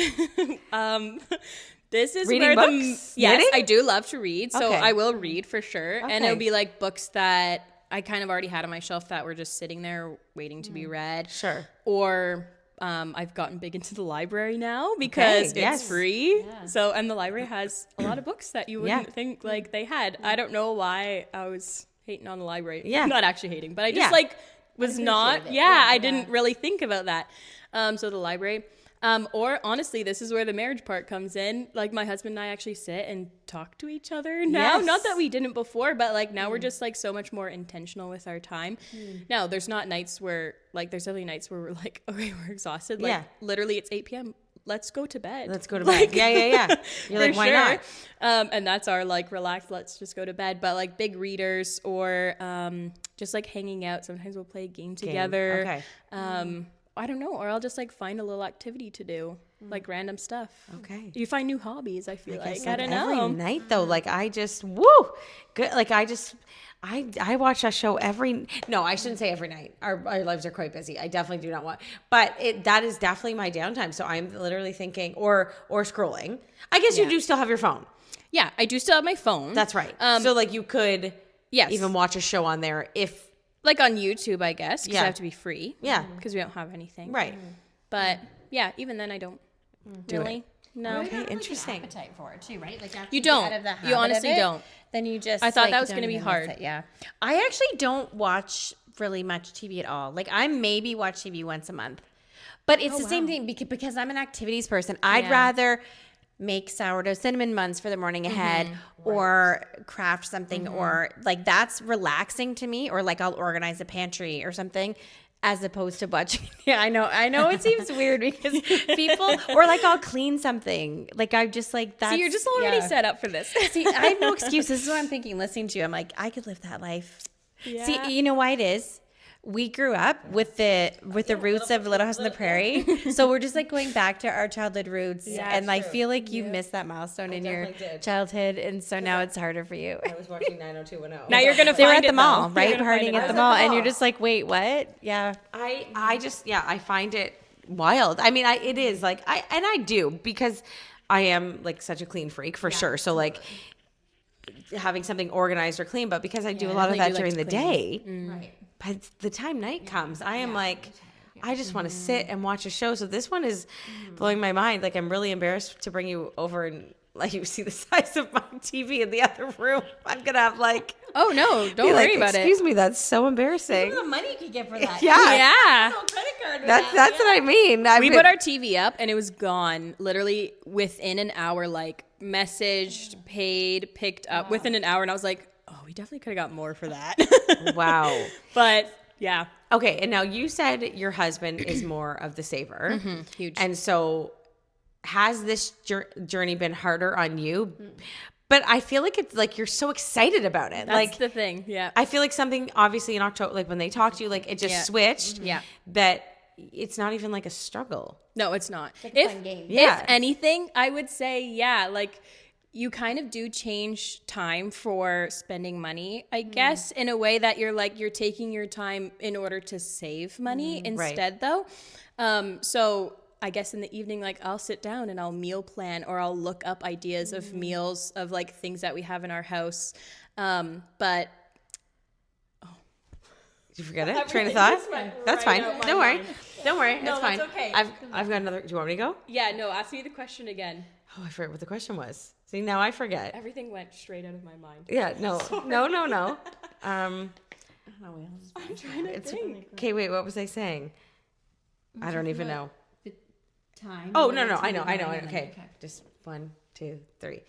This is reading where books? Yes, I do love to read, so I will read for sure. And it'll be like books that I kind of already had on my shelf that were just sitting there waiting to be read. Sure. Or I've gotten big into the library now because it's free. Yeah. So, and the library has a lot of books that you wouldn't think like they had. I don't know why I was hating on the library. Yeah. Not actually hating, but I just I didn't really think about that. So the library. Or honestly, this is where the marriage part comes in. Like my husband and I actually sit and talk to each other now. Yes. Not that we didn't before, but like now we're just like so much more intentional with our time. Now there's not nights where like, there's definitely nights where we're like, okay, we're exhausted. Like literally it's 8 p.m. Let's go to bed. Like, yeah. You're like, why not? And that's our like relaxed, let's just go to bed. But like big readers or just like hanging out. Sometimes we'll play a game together. Okay. I don't know, or I'll just like find a little activity to do, like random stuff. Okay. You find new hobbies, I feel like. I don't know. Every night though, like I just, good. Like I watch that show I shouldn't say every night. Our lives are quite busy. I definitely do not want, but that is definitely my downtime. So I'm literally thinking, or scrolling. I guess you do still have your phone. Yeah, I do still have my phone. That's right. So like you could even watch a show on there if. Like on YouTube, I guess, because I have to be free. Yeah. Because we don't have anything. Right. But yeah, even then I don't really. No. Okay, interesting. Like appetite for it too, right? Like you don't. You honestly don't. Then you just. I thought that was going to be hard. Yeah. I actually don't watch really much TV at all. Like I maybe watch TV once a month, but it's the same thing because I'm an activities person. I'd rather make sourdough cinnamon buns for the morning ahead or craft something or like that's relaxing to me, or like I'll organize a pantry or something as opposed to budgeting. Yeah, I know it seems weird because people, or like I'll clean something. Like I just like that. So you're just already set up for this. See, I have no excuse. This is what I'm thinking listening to you. I'm like, I could live that life. Yeah. See, you know why it is? We grew up with the roots of Little House on the Prairie, so we're just like going back to our childhood roots, and I feel like you missed that milestone in your childhood, and so now it's harder for you. I was watching 90210. Now you're gonna They were find at the it, mall, though. right? You're gonna find Partying it at now. the mall, and you're just like, wait, what? Yeah. I find it wild. I mean, it is like I do, because I am like such a clean freak for sure. So like having something organized or clean, but because I do a lot of that during the day, Right. by the time night comes, I am like, I just want to sit and watch a show. So this one is blowing my mind. Like, I'm really embarrassed to bring you over and let you see the size of my TV in the other room. I'm gonna have like, Oh no, don't be worry like, about it. excuse me, that's so embarrassing. The money you could get for that. Yeah, Yeah. that's what I mean. We put our TV up and it was gone literally within an hour, like messaged, paid, picked up within an hour. And I was like, oh, we definitely could have got more for that. Wow. But yeah. Okay, and now you said your husband is more of the saver. Huge. And so has this journey been harder on you? But I feel like it's like you're so excited about it. That's like the thing. Yeah. I feel like something obviously in October, like when they talk to you, like it just switched. Yeah. That it's not even like a struggle. No, it's not. Like a fun game. Yeah. If anything, I would say, yeah, like you kind of do change time for spending money, I guess, in a way that you're taking your time in order to save money instead, though. So I guess in the evening, like I'll sit down and I'll meal plan, or I'll look up ideas of meals of like things that we have in our house. But Did you forget it? Train of thought? That's fine. Don't worry. Don't worry. No, it's fine. that's okay. I've got another. Do you want me to go? yeah, no, ask me the question again. Oh, I forget what the question was. See, now I forget. Everything went straight out of my mind. Yeah, no. No. I'm trying to think. Okay, wait, what was I saying? I don't even know. Time. Oh, no, I know. Okay. Just 1, 2, 3.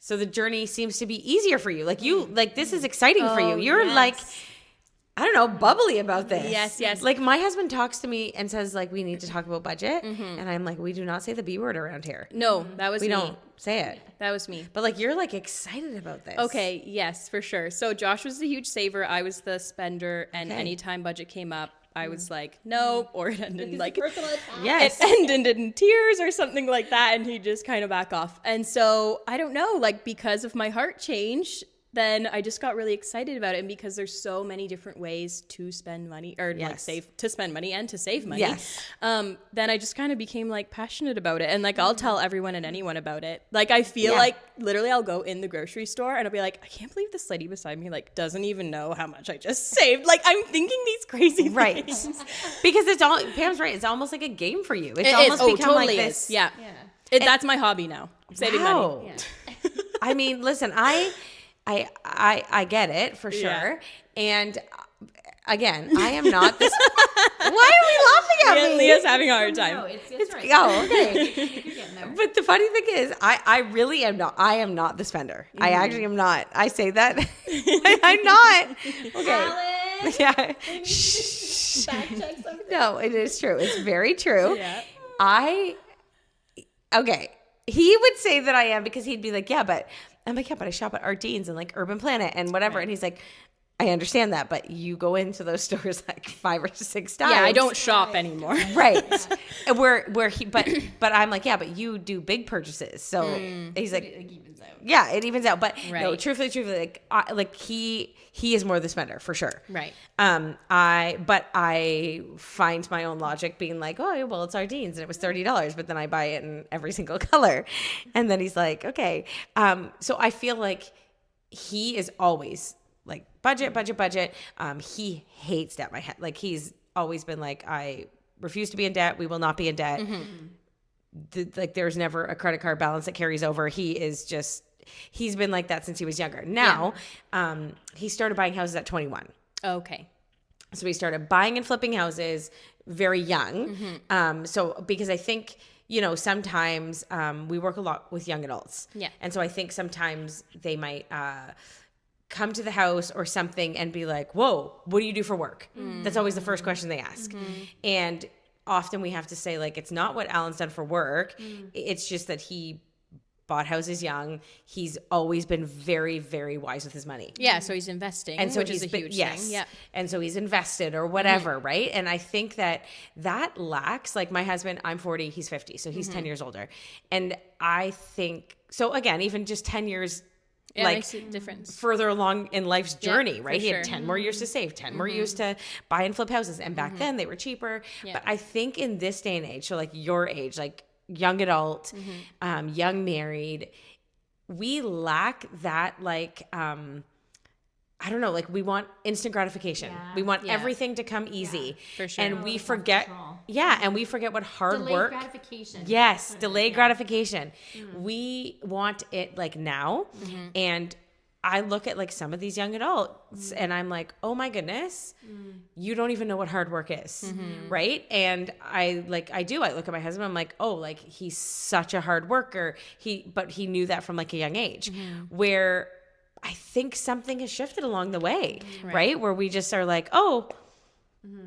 So the journey seems to be easier for you. Like this is exciting for you. You're like, I don't know, bubbly about this. Yes. Like my husband talks to me and says like, we need to talk about budget. And I'm like, we do not say the B word around here. No, that was We me. don't say it. That was me. But like, you're like excited about this. Okay, yes, for sure. So Josh was the huge saver. I was the spender. And Okay. anytime budget came up, I was like, no, or it ended in like, Yes. it ended in tears or something like that. And he just kind of back off. And so I don't know, like because of my heart change, then I just got really excited about it. And because there's so many different ways to spend money or like spend money and to save money. Yes. Then I just kind of became like passionate about it. And like, I'll tell everyone and anyone about it. Like, I feel like literally I'll go in the grocery store and I'll be like, I can't believe this lady beside me like doesn't even know how much I just saved. Like I'm thinking these crazy things. Because it's all, Pam's right. It's almost like a game for you. It's It almost is. become Totally like this. is. Yeah. That's my hobby now. Saving money. Yeah. I mean, listen, I get it for sure. Yeah. And again, I am not this. Why are we laughing at me? Leah's having a hard time. No, it's right. Oh, okay. But the funny thing is, I really am not. I am not the spender. I actually am not. I say that. I'm not. Okay. Yeah. No, it is true. It's very true. Yeah. Okay. He would say that I am because he'd be like, yeah, but I'm like, yeah, but I shop at Art Dean's and like Urban Planet and whatever. Right. And he's like, I understand that, but you go into those stores like 5 or 6 times. Yeah, I don't shop anymore. Right. And where he, but I'm like, yeah, but you do big purchases. So he's like, yeah, it evens out. But no, Right. truthfully, like he is more the spender for sure. Right. But I find my own logic being like, oh, well, it's Ardene's and it was $30, but then I buy it in every single color. And then he's like, okay. So I feel like he is always like budget. He hates debt. Like he's always been like, I refuse to be in debt. We will not be in debt. Like there's never a credit card balance that carries over. He's been like that since he was younger. Now, he started buying houses at 21. Okay. So he started buying and flipping houses very young. So because I think you know, sometimes we work a lot with young adults. Yeah. And so I think sometimes they might come to the house or something and be like, whoa, what do you do for work? That's always the first question they ask. And often we have to say, like, it's not what Alan's done for work. It's just that he bought houses young. He's always been very, very wise with his money. Yeah, so he's investing, And so which he's is a huge yes. thing. Yeah. And so he's invested or whatever, right? And I think that lacks, like my husband, I'm 40, he's 50, so he's 10 years older. And I think, so again, even just 10 years Yeah, like makes a difference. further along in life's journey, for right? He had sure. 10 more years to save, 10 more years to buy and flip houses. And back then they were cheaper. Yeah. But I think in this day and age, so like your age, like young adult, young married, we lack that, like, I don't know, like we want instant gratification. Yeah. We want Yeah. everything to come easy. for sure. And we It's forget, control. and we forget what hard Delayed work. gratification. Yes, That's delayed yeah. gratification. We want it like now. And I look at like some of these young adults and I'm like, oh my goodness, you don't even know what hard work is. Right. And I look at my husband, I'm like, oh, like he's such a hard worker. But he knew that from like a young age where I think something has shifted along the way. Right. Where we just are like, oh,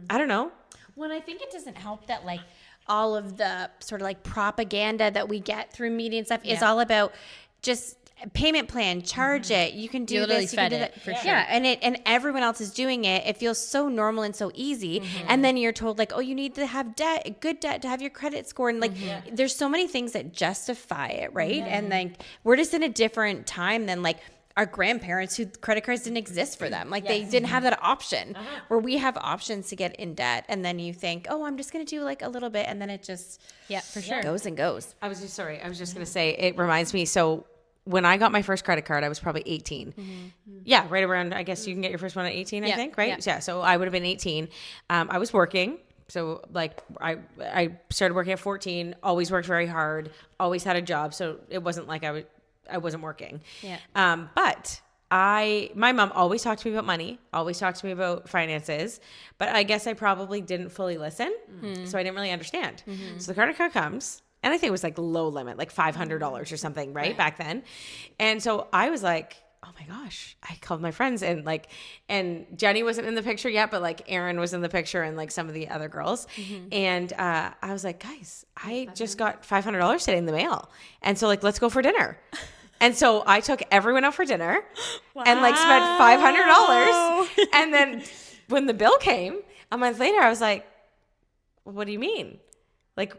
I don't know. Well, I think it doesn't help that like all of the sort of like propaganda that we get through media and stuff is all about just payment plan, charge it. You can do You literally this. You can fed do it, that. for sure. Yeah, and everyone else is doing it. It feels so normal and so easy. And then you're told like, oh, you need to have good debt to have your credit score. And like, there's so many things that justify it, right? And like, we're just in a different time than like our grandparents who credit cards didn't exist for them. Like they didn't have that option where we have options to get in debt. And then you think, oh, I'm just going to do like a little bit. And then it just For sure. goes and goes. I was just going to say, it reminds me. So when I got my first credit card, I was probably 18. Yeah, right around, I guess you can get your first one at 18, I Yeah, think, right? yeah. Yeah, so I would have been 18. I was working. So like I started working at 14, always worked very hard, always had a job. So it wasn't like I wasn't working. Yeah. But my mom always talked to me about money, always talked to me about finances, but I guess I probably didn't fully listen. So I didn't really understand. So the credit card comes. And I think it was like low limit, like $500 or something, right? Back then. And so I was like, oh my gosh, I called my friends and Jenny wasn't in the picture yet, but like Erin was in the picture and like some of the other girls. And I was like, guys, I just got $500 today in the mail. And so like, let's go for dinner. And so I took everyone out for dinner and like spent $500. And then when the bill came a month later, I was like, what do you mean? Like,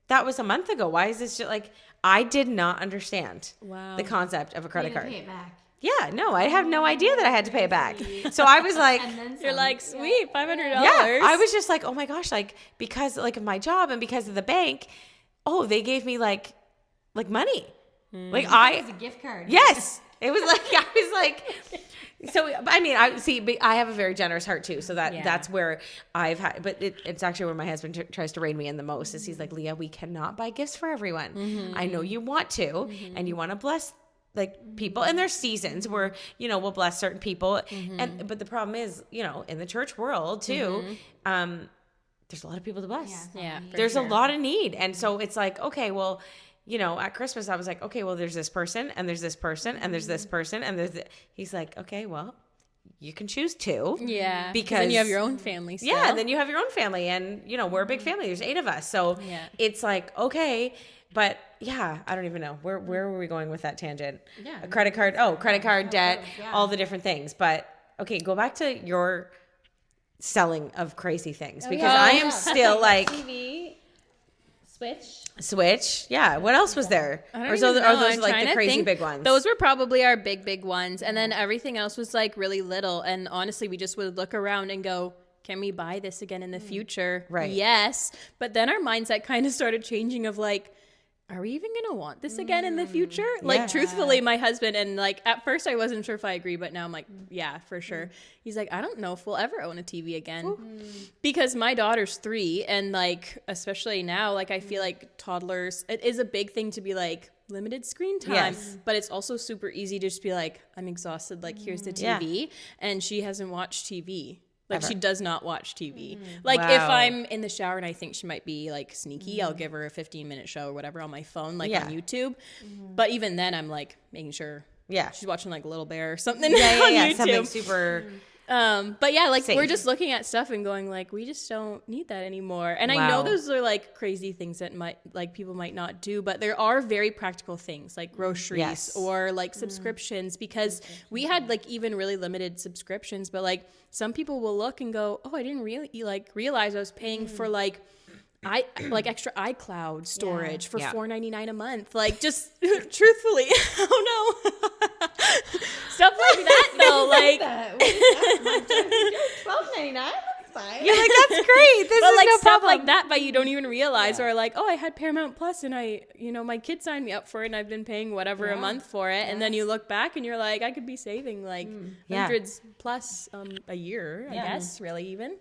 that was a month ago. Why is this just like, I did not understand the concept of a credit card. Pay it back. Yeah, no, I have no idea that I had to pay it back. So I was like, And then You're some. like, sweet, $500. yeah, I was just like, oh my gosh, like because like of my job and because of the bank, oh, they gave me like money. Like It was a gift card. yes, it was like, I was like, so, I mean, I have a very generous heart too. So that's where I've had, but it's actually where my husband tries to rein me in the most is he's like, Leah, we cannot buy gifts for everyone. I know you want to, and you want to bless like people, and there's seasons where, you know, we'll bless certain people. But the problem is, you know, in the church world too, there's a lot of people to bless. Yeah, for There's sure. a lot of need. And so it's like, okay, well, you know, at Christmas, I was like, okay, well, there's this person and there's this person and there's this person and he's like, okay, well, you can choose two. Yeah. Because then you have your own family still. Yeah. And then you have your own family and, you know, we're a big family. There's 8 of us. So it's like, okay, but yeah, I don't even know. Where were we going with that tangent? Yeah. A credit card. Oh, credit card, debt, all the different things. But okay, go back to your selling of crazy things because I am still like TV, Switch. Yeah. What else was there? I don't Or even know. are those I'm like trying the to crazy think. big ones? Those were probably our big ones. And then everything else was like really little. And honestly, we just would look around and go, can we buy this again in the future? Right. Yes. But then our mindset kind of started changing of like, are we even going to want this again in the future? Like, truthfully, my husband, and like, at first I wasn't sure if I agree, but now I'm like, yeah, for sure. He's like, I don't know if we'll ever own a TV again. Because my daughter's 3, and like, especially now, like, I feel like toddlers, it is a big thing to be like, limited screen time, Yes. but it's also super easy to just be like, I'm exhausted, like, here's the TV. And she hasn't watched TV Like Ever. she does not watch TV. Like if Wow. I'm in the shower and I think she might be like sneaky, I'll give her a 15-minute show or whatever on my phone, like on YouTube. But even then I'm like making sure she's watching like Little Bear or something on YouTube. Something super. But yeah, like safe. we're just looking at stuff and going like, we just don't need that anymore. And I know those are like crazy things that might like people might not do, but there are very practical things like groceries or like subscriptions, because we had like even really limited subscriptions, but like some people will look and go, oh, I didn't really like realize I was paying for like extra iCloud storage for $4.99 a month. Like just truthfully, oh no. Stuff like that though, like $12.99. That's fine. You're like, that's great. This but is like no stuff problem. like that, but you don't even realize, or like, oh, I had Paramount Plus and I, my kid signed me up for it and I've been paying whatever a month for it, and then you look back and you're like, I could be saving like hundreds plus a year, I guess, really even.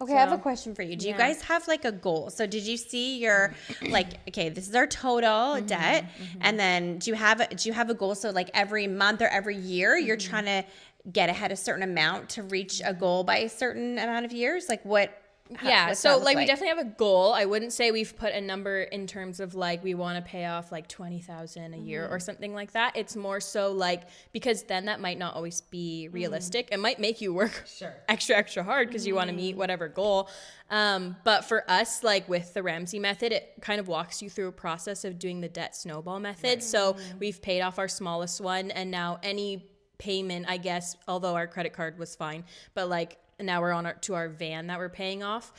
Okay, I have a question for you. Do you guys have like a goal? So did you see your like, okay, this is our total debt, and then do you have a goal? So like every month or every year, you're trying to get ahead a certain amount to reach a goal by a certain amount of years? Like what? So like we definitely have a goal. I wouldn't say we've put a number in terms of like we want to pay off like $20,000 a year or something like that. It's more so like, because then that might not always be realistic. It might make you work extra hard because you want to meet whatever goal. But for us, like with the Ramsey method, it kind of walks you through a process of doing the debt snowball method. So we've paid off our smallest one, and now any payment, I guess, although our credit card was fine, but like now we're on to our van that we're paying off.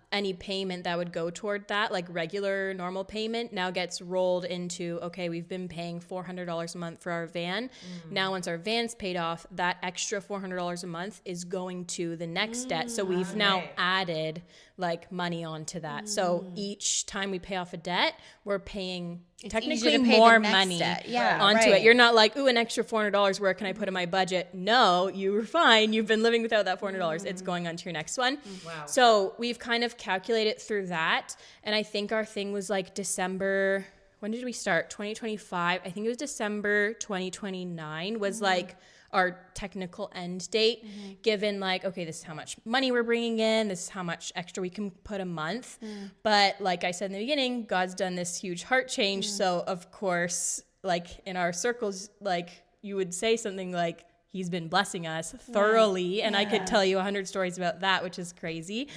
Any payment that would go toward that, like regular normal payment, now gets rolled into, okay, we've been paying $400 a month for our van. Now once our van's paid off, that extra $400 a month is going to the next debt. So we've now added like money onto that. So each time we pay off a debt, we're paying technically more money onto it. You're not like, ooh, an extra $400, where can I put in my budget? No, you were fine. You've been living without that $400. It's going on to your next one. Wow. So we've kind of calculated through that. And I think our thing was like December, when did we start? 2025. I think it was December 2029 was like our technical end date, given like, okay, this is how much money we're bringing in, this is how much extra we can put a month. But like I said in the beginning, God's done this huge heart change. So of course, like in our circles, like you would say something like, he's been blessing us thoroughly. And I could tell you 100 stories about that, which is crazy.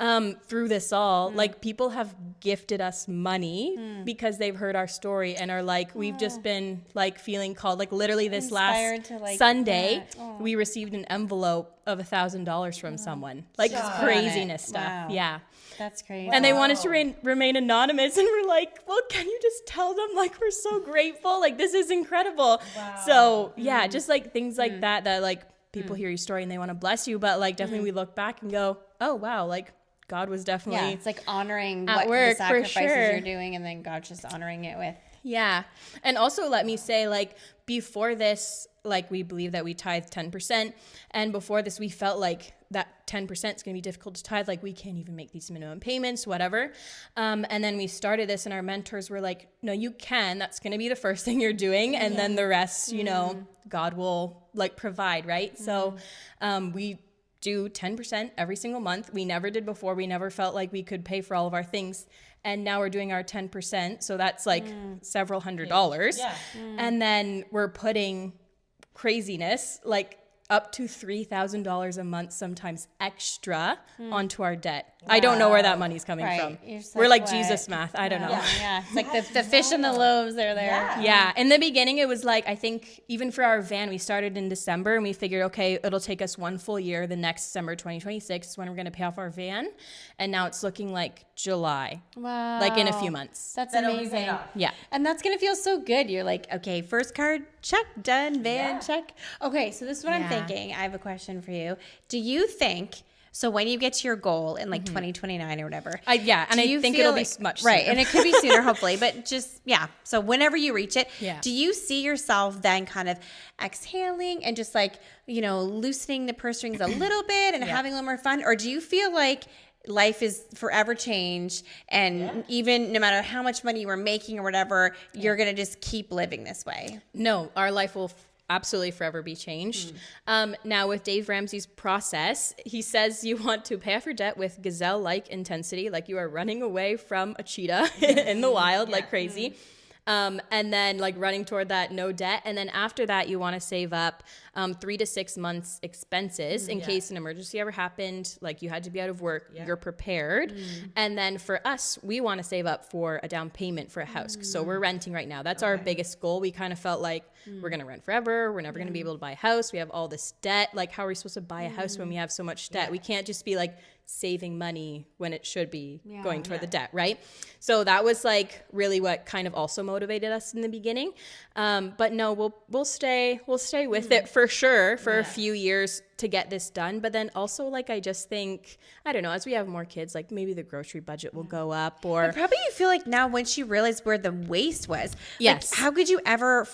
Wow. Through this all, like people have gifted us money because they've heard our story and are like, we've just been like feeling called, like literally this last Sunday, we received an envelope of $1,000 from someone. Like craziness stuff. Wow. Yeah. That's crazy. And they wanted to remain anonymous, and we're like, well, can you just tell them like we're so grateful? Like this is incredible. Wow. So yeah, just like things like that like people hear your story and they want to bless you, but like definitely we look back and go, oh wow, like God was definitely it's like honoring at what work, the sacrifices for sure. you're doing, and then God just honoring it with. Yeah. And also let me say, like before this, like we believe that we tithe 10%. And before this, we felt like that 10% is going to be difficult to tithe. Like we can't even make these minimum payments, whatever. And then we started this and our mentors were like, no, you can. That's going to be the first thing you're doing. And then the rest, you know, God will like provide, right? So we do 10% every single month. We never did before. We never felt like we could pay for all of our things. And now we're doing our 10%. So that's like several $100s. Yeah. And then we're putting craziness, like up to $3,000 a month, sometimes extra onto our debt. Wow. I don't know where that money's coming from. We're like Jesus math. I don't know. Yeah. It's like the fish and the loaves are there. Yeah. In the beginning, it was like, I think even for our van, we started in December and we figured, okay, it'll take us one full year. The next December 2026 is when we're going to pay off our van. And now it's looking like July. Wow. Like in a few months. That's amazing. Yeah. And that's going to feel so good. You're like, okay, first card, check, done, van, check. Okay, so this is what I'm thinking. I have a question for you. Do you think, so when you get to your goal in like 2029 or whatever. And I think it'll be much sooner. Right, and it could be sooner, hopefully. But just, so whenever you reach it, do you see yourself then kind of exhaling and just like, you know, loosening the purse strings a little bit and having a little more fun? Or do you feel like life is forever changed, and even no matter how much money you were making or whatever, you're going to just keep living this way? No, our life will absolutely forever be changed. Now with Dave Ramsey's process, he says you want to pay off your debt with gazelle-like intensity, like you are running away from a cheetah in the wild like crazy. And then like running toward that no debt. And then after that, you want to save up 3 to 6 months expenses in case an emergency ever happened, like you had to be out of work, you're prepared. And then for us, we want to save up for a down payment for a house. So we're renting right now. That's our biggest goal. We kind of felt like we're going to rent forever. We're never going to be able to buy a house. We have all this debt. Like, how are we supposed to buy a house when we have so much debt? We can't just be like saving money when it should be going toward the debt, right? So that was like really what kind of also motivated us in the beginning. But no, we'll stay with it for sure for a few years to get this done. But then also, like, I just think, I don't know, as we have more kids, like maybe the grocery budget will go up, or But probably you feel like now once you realize where the waste was, Yes. like, how could you ever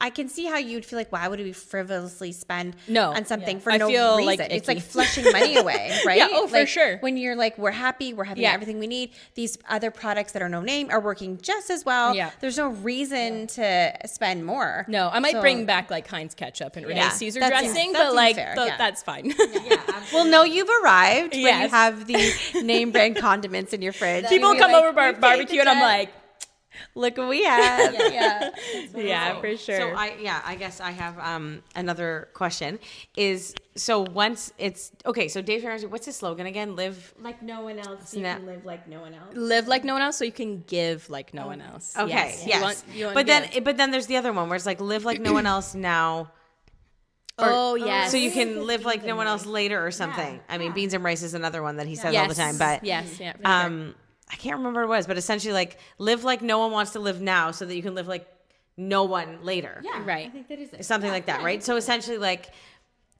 I can see how you'd feel like, why would we frivolously spend on something for I no feel, reason? like, It's icky. like flushing money away, right? Yeah, oh, for Like, sure. When you're like, we're happy, we're having everything we need. These other products that are no name are working just as well. Yeah. There's no reason to spend more. no, I might So- bring back like Heinz ketchup and Renee Caesar That dressing, seems but like fair, that's fine. Well, no, you've arrived when you Yes. have the name brand condiments in your fridge. People You'd be come like, over barbecue and I'm like, look what we have. yeah, for sure. So I guess I have another question. Is so once it's okay. So Dave Ramsey, what's his slogan again? Live. Like no one else. You Snap. can live like no one else. Live like no one else so you can give like no one else. Okay. Yes. Yes. You want but to give. then there's the other one where it's like live like no one else now. Oh, yes. So you can live like no one else later or something. I mean, beans and rice is another one that he says all the time. But yes, yeah. For sure. I can't remember what it was, but essentially like live like no one wants to live now so that you can live like no one later. Yeah, Right. I think that is it. Something like that, right? So essentially like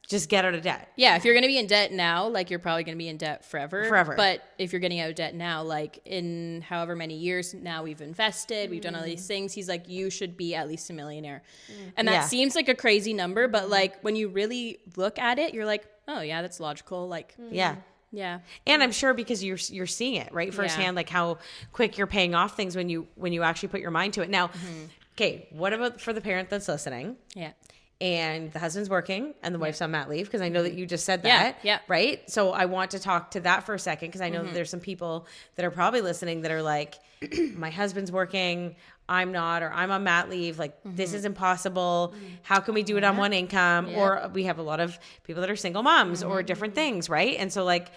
just get out of debt. Yeah, if you're going to be in debt now, like you're probably going to be in debt forever. Forever. But if you're getting out of debt now, like in however many years now we've invested, we've done all these things, he's like, you should be at least a millionaire. And that Yeah. seems like a crazy number, but like when you really look at it, you're like, oh yeah, that's logical. Like, Yeah. yeah. And I'm sure because you're seeing it right firsthand, like how quick you're paying off things when you actually put your mind to it. Now, okay, what about for the parent that's listening? Yeah. And the husband's working and the wife's on mat leave, because I know that you just said Yeah, that, yeah. right? So I want to talk to that for a second, because I know that there's some people that are probably listening that are like, my husband's working, I'm not, or I'm on mat leave, like this is impossible. How can we do it on one income? Yeah. Or we have a lot of people that are single moms or different things, right? And so like,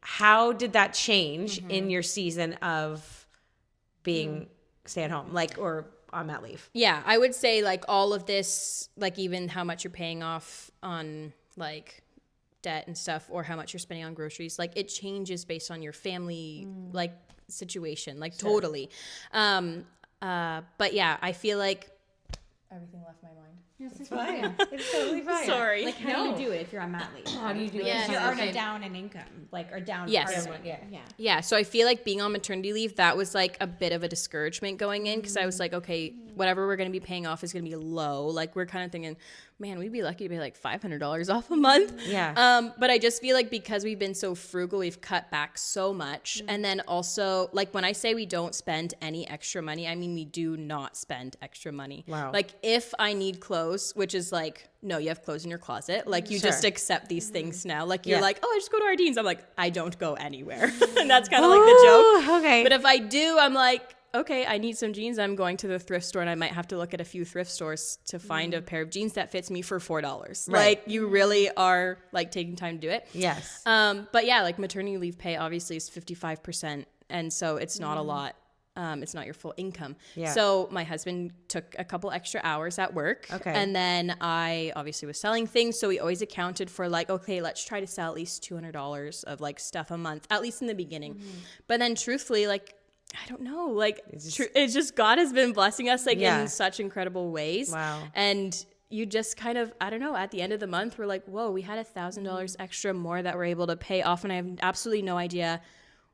how did that change in your season of being stay at home, like, or on mat leave? Yeah, I would say like all of this, like even how much you're paying off on like debt and stuff, or how much you're spending on groceries, like it changes based on your family like situation, like totally. But yeah, I feel like everything left my mind. It's fine. It's totally fine. Sorry. Like, how do you do it if you're on mat leave? How do you do it? Yes. You're already Okay. down in income, like, or down. Yes. Yeah. Yeah, so I feel like being on maternity leave, that was like a bit of a discouragement going in, because I was like, okay, whatever we're going to be paying off is going to be low. Like we're kind of thinking, man, we'd be lucky to pay like $500 off a month. Yeah. But I just feel like because we've been so frugal, we've cut back so much. And then also, like when I say we don't spend any extra money, I mean we do not spend extra money. Wow. Like if I need clothes, which is like, no, you have clothes in your closet. Like you just accept these things now. Like you're like, oh, I just go to Ardene's. I'm like, I don't go anywhere. And that's kind of like the joke. Okay. But if I do, I'm like, okay, I need some jeans. I'm going to the thrift store, and I might have to look at a few thrift stores to find a pair of jeans that fits me for $4. Right. Like you really are like taking time to do it. Yes. But yeah, like maternity leave pay obviously is 55%. And so it's not a lot. It's not your full income. Yeah. So my husband took a couple extra hours at work. Okay. And then I obviously was selling things. So we always accounted for like, okay, let's try to sell at least $200 of like stuff a month, at least in the beginning. But then truthfully, like, I don't know, like it's just God has been blessing us like in such incredible ways. Wow. And you just kind of, I don't know, at the end of the month, we're like, whoa, we had $1,000 extra more that we're able to pay off. And I have absolutely no idea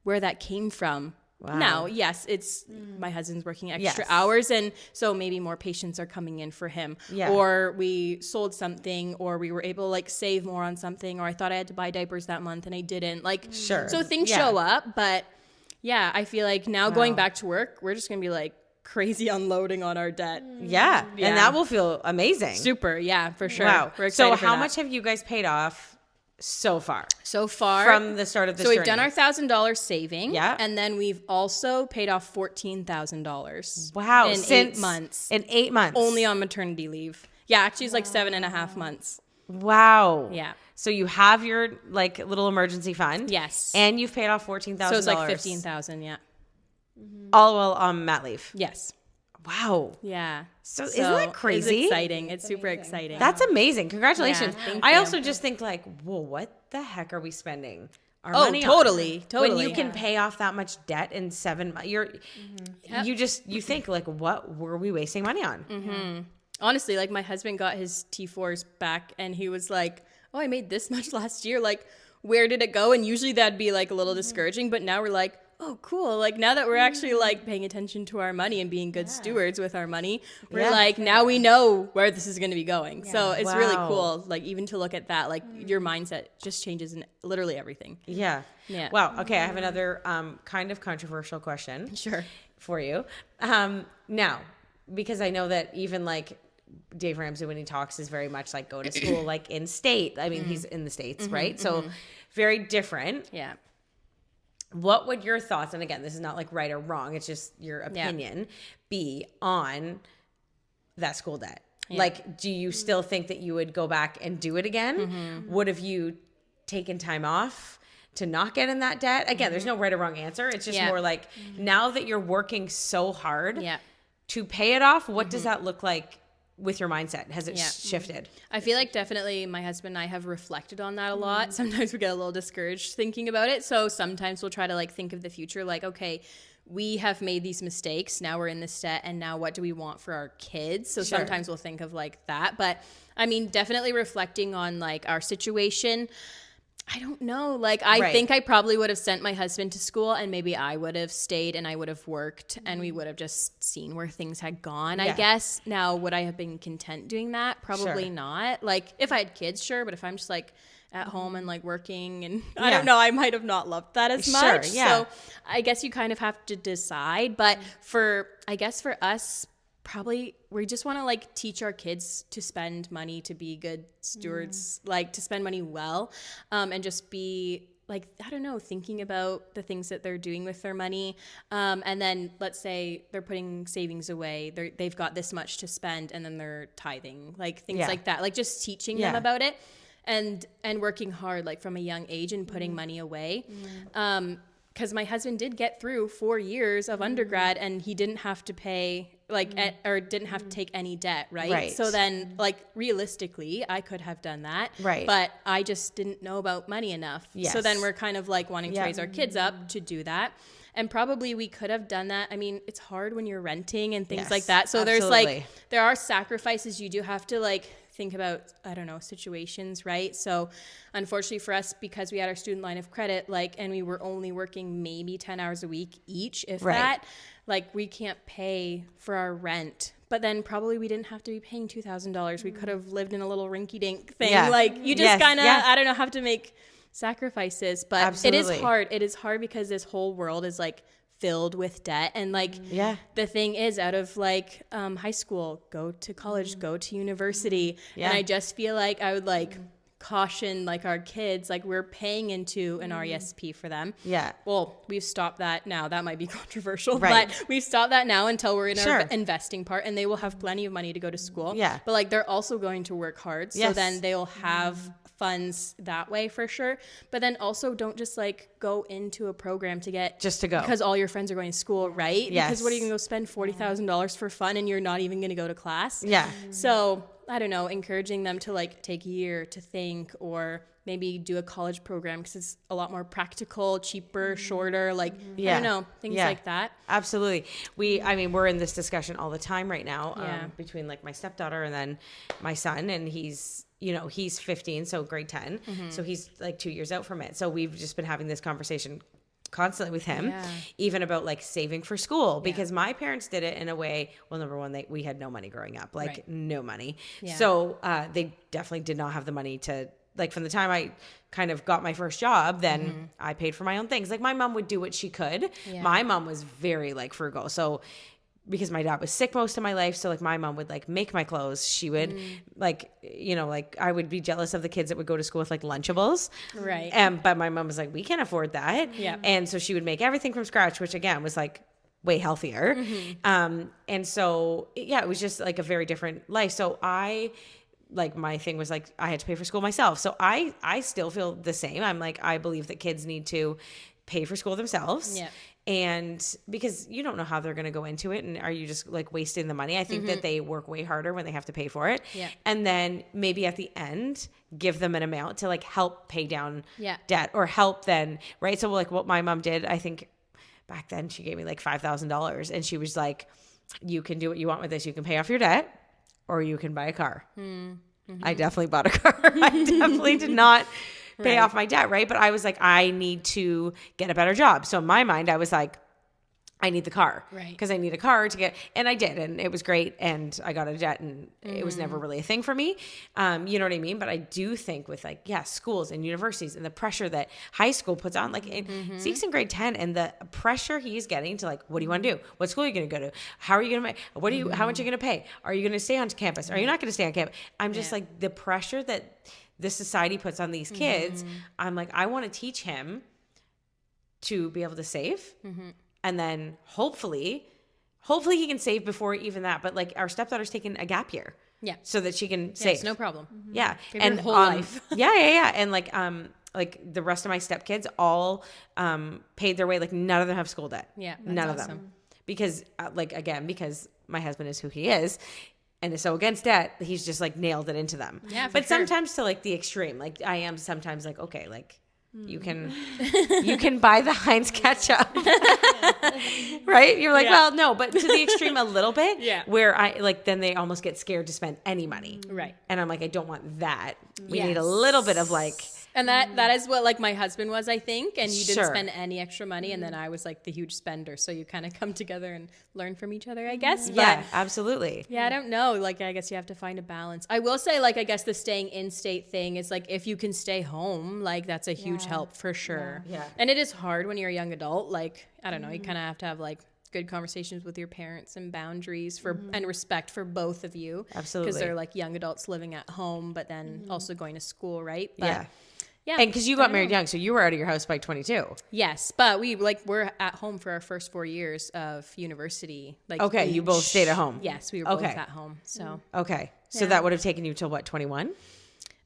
where that came from. Wow. Now, yes, it's my husband's working extra Yes. hours, and so maybe more patients are coming in for him. Yeah. Or we sold something, or we were able to like save more on something, or I thought I had to buy diapers that month and I didn't. Like, Sure. so things Yeah. show up, but yeah, I feel like now going back to work, we're just gonna be like, crazy unloading on our debt. Yeah. And that will feel amazing. Super. Yeah, for sure. Wow. We're excited So for how that. much have you guys paid off so far? So far, From the start of this so we've journey? done our $1,000 saving. Yeah. And then we've also paid off $14,000. Wow. In 8 months. In 8 months. Only on maternity leave. Yeah, actually it's like 7.5 months. Wow. Yeah. So you have your like little emergency fund. Yes. And you've paid off $14,000. So it's like 15,000, yeah. All while on mat leave. Yes. Wow. Yeah. So isn't that crazy? It's exciting. It's super exciting. That's amazing. Congratulations. Yeah, thank I you. also just think like, whoa, what the heck are we spending our Oh, money totally. on? Totally. When you can pay off that much debt in 7 months, Yep. you think like, what were we wasting money on? Mm-hmm. Honestly, like my husband got his T4s back and he was like, oh, I made this much last year. Like, where did it go? And usually that'd be like a little discouraging, but now we're like, oh, cool. Like now that we're actually like paying attention to our money and being good stewards with our money, we're like, now we know where this is going to be going. So it's really cool. Like even to look at that, like your mindset just changes in literally everything. Yeah. Yeah. Wow. Okay. I have another kind of controversial question. Sure. For you. Now, because I know that even like Dave Ramsey, when he talks, is very much like go to school, like in state. I mean, he's in the States, right? So very different. Yeah. What would your thoughts, and again, this is not like right or wrong, it's just your opinion, be on that school debt? Yeah. Like, do you still think that you would go back and do it again? Would have you taken time off to not get in that debt? Again, there's no right or wrong answer. It's just more like now that you're working so hard to pay it off, what does that look like with your mindset? Has it shifted? I feel like definitely my husband and I have reflected on that a lot. Sometimes we get a little discouraged thinking about it. So sometimes we'll try to like think of the future, like, okay, we have made these mistakes. Now we're in this debt. And now what do we want for our kids? So sometimes we'll think of like that. But I mean, definitely reflecting on like our situation. I don't know. Like, I think I probably would have sent my husband to school and maybe I would have stayed and I would have worked and we would have just seen where things had gone, I guess. Now, would I have been content doing that? Probably not. Like, if I had kids, sure. But if I'm just like at home and like working and I don't know, I might have not loved that as much. So I guess you kind of have to decide. But I guess for us, probably we just want to like teach our kids to spend money, to be good stewards, like to spend money well, and just be like, I don't know, thinking about the things that they're doing with their money. And then let's say they're putting savings away, they've got this much to spend and then they're tithing, like things like that, like just teaching them about it and working hard, like from a young age and putting money away. Because my husband did get through 4 years of undergrad and he didn't have to pay or didn't have to take any debt, right? So then like realistically, I could have done that, but I just didn't know about money enough. So then we're kind of like wanting to raise our kids up to do that. And probably we could have done that. I mean, it's hard when you're renting and things like that. So there's like, there are sacrifices you do have to like think about, I don't know, situations, right? So unfortunately for us, because we had our student line of credit, like, and we were only working maybe 10 hours a week each, if that, like we can't pay for our rent. But then probably we didn't have to be paying $2,000. We could have lived in a little rinky dink thing. Like you just kind of, I don't know, have to make sacrifices, but it is hard. It is hard because this whole world is like filled with debt. And like, the thing is, out of like high school, go to college, go to university. And I just feel like I would like caution like our kids, like we're paying into an RESP for them. Well, we've stopped that now. That might be controversial, but we've stopped that now until we're in our investing part, and they will have plenty of money to go to school. But like they're also going to work hard. So then they'll have funds that way for sure. But then also don't just like go into a program to get because all your friends are going to school, right? Because what are you gonna go spend $40,000 for fun and you're not even gonna go to class? So I don't know, encouraging them to like take a year to think, or maybe do a college program because it's a lot more practical, cheaper, shorter, like I don't know, things like that. Absolutely. We're in this discussion all the time right now, between like my stepdaughter and then my son, and he's 15, so grade 10. So he's like 2 years out from it. So we've just been having this conversation constantly with him, even about like saving for school, because my parents did it in a way. Well, number one, we had no money growing up, like no money. So they definitely did not have the money to, like, from the time I kind of got my first job, then I paid for my own things. Like my mom would do what she could. My mom was very like frugal. So because my dad was sick most of my life. So like my mom would like make my clothes. She would like, you know, like I would be jealous of the kids that would go to school with like Lunchables. Right. But my mom was like, we can't afford that. Yeah. And so she would make everything from scratch, which again was like way healthier. And so, yeah, it was just like a very different life. So like my thing was like, I had to pay for school myself. So I still feel the same. I'm like, I believe that kids need to pay for school themselves. Yeah. And because you don't know how they're going to go into it, and are you just like wasting the money? I think that they work way harder when they have to pay for it. Yeah. And then maybe at the end, give them an amount to like help pay down debt or help then, right? So like what my mom did, I think back then she gave me like $5,000 and she was like, you can do what you want with this. You can pay off your debt or you can buy a car. I definitely bought a car. I definitely did not pay off my debt, right? But I was like, I need to get a better job. So in my mind, I was like, I need the car. Right. Because I need a car to get, and I did, and it was great, and I got a debt, and it was never really a thing for me. You know what I mean? But I do think with like, schools and universities and the pressure that high school puts on, like Zeke's in grade 10, and the pressure he's getting to like, what do you want to do? What school are you going to go to? How are you going to make, how much are you going to pay? Are you going to stay on campus? Are you not going to stay on campus? I'm just like, the pressure that this society puts on these kids, I'm like, I want to teach him to be able to save. And then hopefully he can save before even that. But like our stepdaughter's taking a gap year. Yeah. So that she can save. It's no problem. Yeah. Give And your whole life. Yeah. And like the rest of my stepkids all paid their way. Like none of them have school debt. Yeah. None of them. Because because my husband is who he is. And so against debt, he's just like nailed it into them. Yeah. But sometimes to like the extreme, like I am sometimes like, okay, like you can buy the Heinz ketchup, right? You're like, well, no, but to the extreme a little bit, where I like, then they almost get scared to spend any money. Right. And I'm like, I don't want that. We need a little bit of like, and that is what like my husband was, I think, and you didn't Sure. spend any extra money, and then I was like the huge spender, so you kind of come together and learn from each other, I guess. yeah, absolutely. Yeah, I don't know. Like, I guess you have to find a balance. I will say, like, I guess the staying in state thing is like, if you can stay home, like, that's a huge help for sure. Yeah. And it is hard when you're a young adult. Like, I don't know, you kind of have to have like good conversations with your parents and boundaries for and respect for both of you. Absolutely. Because they're like young adults living at home, but then also going to school, right? But, Yeah. Yeah. And because you got married young, so you were out of your house by 22. Yes, but we're at home for our first 4 years of university. Like, Okay, you both stayed at home. Yes, we were both at home. So Okay. So that would have taken you till what, 21?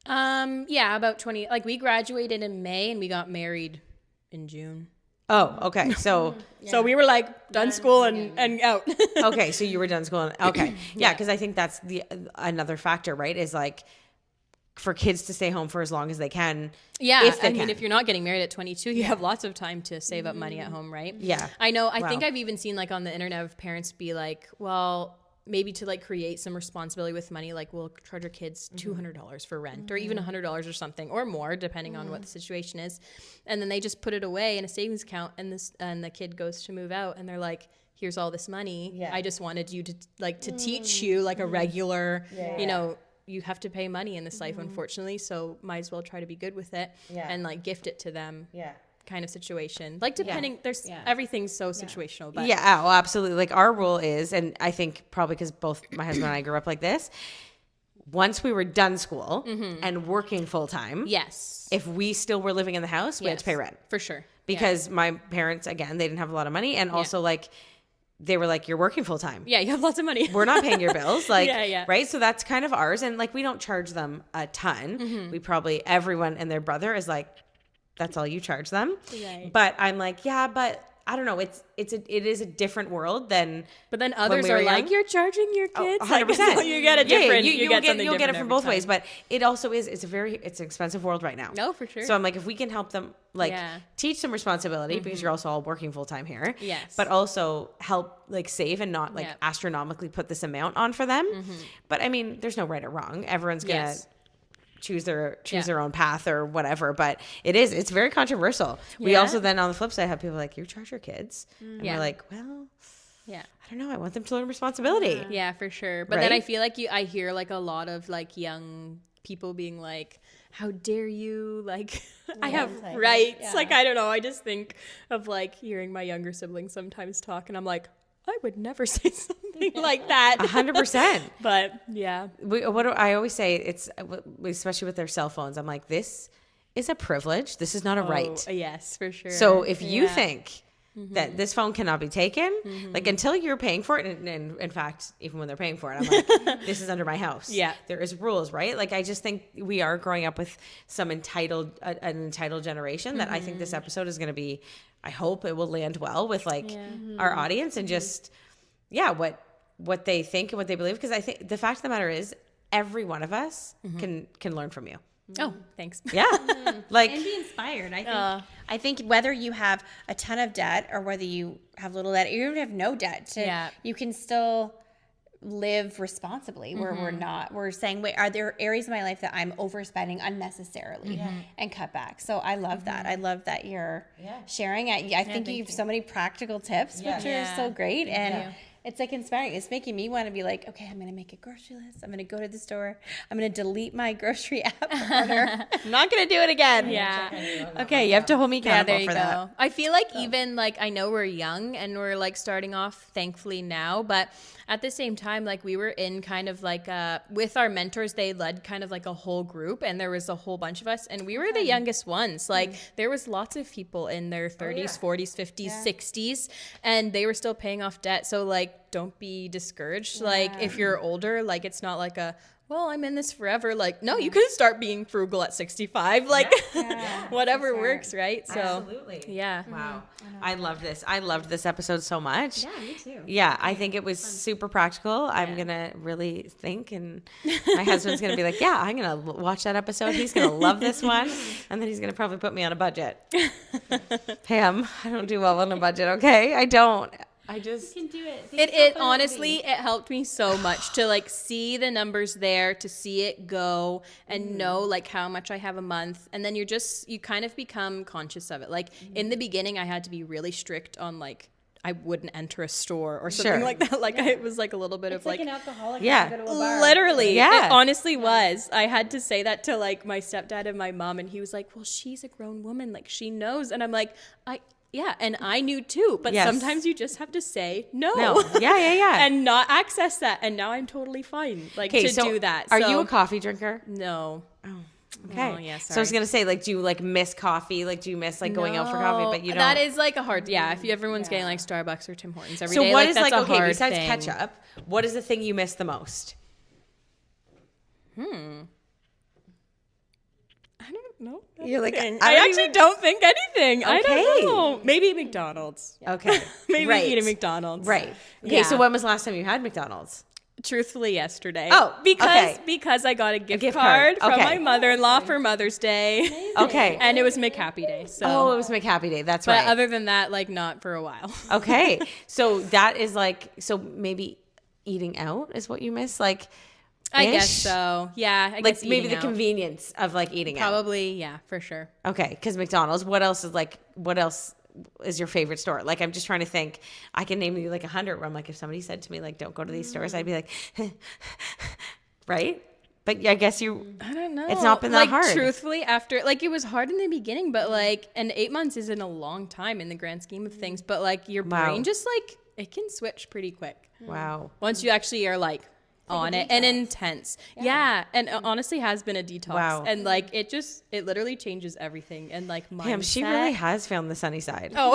yeah, about 20. Like we graduated in May and we got married in June. Oh, okay. So So we were like done school and out. okay, so you were done school. Okay. Yeah, because I think that's another factor, right? Is like for kids to stay home for as long as they can. Yeah, if they I mean, can. if you're not getting married at 22, you have lots of time to save up money at home, right? Yeah. I know. I Wow. think I've even seen like on the internet of parents be like, well, maybe to like create some responsibility with money, like we'll charge our kids $200 for rent or even $100 or something or more, depending on what the situation is. And then they just put it away in a savings account and the kid goes to move out and they're like, here's all this money. Yeah. I just wanted you to teach you like a regular, you know, you have to pay money in this life, unfortunately. So might as well try to be good with it and like gift it to them. Yeah. Kind of situation. Like depending, there's everything's so situational. But Yeah, oh, absolutely. Like our rule is, and I think probably because both my husband and I grew up like this, once we were done school and working full time, yes, if we still were living in the house, we had to pay rent. for sure. Because my parents, again, they didn't have a lot of money. And also like, they were like, you're working full time. Yeah, you have lots of money. We're not paying your bills. Like, Yeah. right. So that's kind of ours. And like, we don't charge them a ton. We probably, everyone and their brother is like, that's all you charge them. Right. But I'm like, yeah, but I don't know. It is a different world than. But then others we were are like, young. you're charging your kids. 100%. Like, so you get a different. You'll get it from every both time. ways. But it also is. It's an expensive world right now. No, for sure. So I'm like, if we can help them, like, Yeah. teach some responsibility because you're also all working full time here. Yes. But also help like save and not like Yep. astronomically put this amount on for them. But I mean, there's no right or wrong. Everyone's gonna. Yes. choose their own path or whatever, but it's very controversial. We Yeah. also then on the flip side have people like, you charge your kids, and Yeah. we're like, well, Yeah. I don't know, I want them to learn responsibility. Yeah, for sure. But then I Right? feel like I hear like a lot of like young people being like, how dare you? Like, I have Entitled, rights. yeah. Like, I don't know. I just think of like hearing my younger siblings sometimes talk and I'm like, I would never say something like that. 100%. But yeah. I always say, it's especially with their cell phones, I'm like, this is a privilege. This is not a right. Yes, for sure. So if you think that this phone cannot be taken, like until you're paying for it, and in fact, even when they're paying for it, I'm like, this is under my house. Yeah. There is rules, right? Like, I just think we are growing up with an entitled generation that I think this episode is going to be, I hope it will land well with like our audience and just, what they think and what they believe. Because I think the fact of the matter is every one of us can learn from you. Oh, thanks. Yeah. Like, And be inspired. I think whether you have a ton of debt or whether you have little debt, or you even have no debt, you can still live responsibly where we're saying, wait, are there areas of my life that I'm overspending unnecessarily and cut back? So I love that. I love that you're sharing it. I think you have so many practical tips, which are so great. And it's like inspiring. It's making me want to be like, okay, I'm going to make a grocery list. I'm going to go to the store. I'm going to delete my grocery app order. I'm not going to do it again. Yeah. okay, you have to hold me accountable there you for go. that. I feel like even like, I know we're young and we're like starting off thankfully now, but at the same time, like we were in kind of like with our mentors, they led kind of like a whole group and there was a whole bunch of us and we were the youngest ones. Like there was lots of people in their 30s, 40s, 50s, 60s, and they were still paying off debt. So like, don't be discouraged. Like if you're older, like it's not like well, I'm in this forever. Like, no, you can start being frugal at 65. Like, whatever works, right? So, absolutely. Yeah. Wow. I love this. I loved this episode so much. Yeah, me too. Yeah, I think it was super practical. I'm going to really think, and my husband's going to be like, yeah, I'm going to watch that episode. He's going to love this one. And then he's going to probably put me on a budget. Pam, I don't do well on a budget, okay? I don't. I just You can do it. It honestly, it helped me so much to like see the numbers there, to see it go and know like how much I have a month. And then you kind of become conscious of it. Like in the beginning, I had to be really strict on like, I wouldn't enter a store or something like that. Like it was like a little bit It's of like an alcoholic. Yeah. Go to a bar. literally, Yeah. it honestly was. I had to say that to like my stepdad and my mom, and he was like, well, she's a grown woman. Like she knows. And I'm like, yeah, and I knew too, but sometimes you just have to say no. Yeah. And not access that. And now I'm totally fine to do that. Are you a coffee drinker? No. Okay. Oh, yeah, so I was going to say, like, do you like miss coffee? Like, do you miss like going out for coffee? But you don't. That is like a hard, if everyone's getting like Starbucks or Tim Hortons every day, So what like, is that's like, a okay, hard besides thing. ketchup, what is the thing you miss the most? I don't know. You're like, I actually don't think anything. I Okay. don't know. Maybe McDonald's. Okay. Maybe Right. eating McDonald's. Right. Okay, so when was the last time you had McDonald's? Truthfully, yesterday. Oh, because I got a gift card from my mother-in-law for Mother's Day. Okay. And it was McHappy Day. So. Oh, it was McHappy Day. That's But right. other than that, like not for a while. Okay. So that is like, so maybe eating out is what you miss? Like, I guess so. Yeah. I guess maybe the eating out. convenience of like eating out. Probably, yeah, for sure. Okay. Because McDonald's, what else is your favorite store? Like, I'm just trying to think. I can name you like 100 where I'm like, if somebody said to me, like, don't go to these stores, I'd be like, right? But I guess I don't know. It's not been that hard. Truthfully, after, like, it was hard in the beginning, but like, and 8 months isn't a long time in the grand scheme of things, but like your brain just like, it can switch pretty quick. Wow. Once you actually are like on it and intense. Yeah. And it honestly has been a detox. Wow. And like, it literally changes everything. And like, mindset. Damn, she really has found the sunny side. Oh,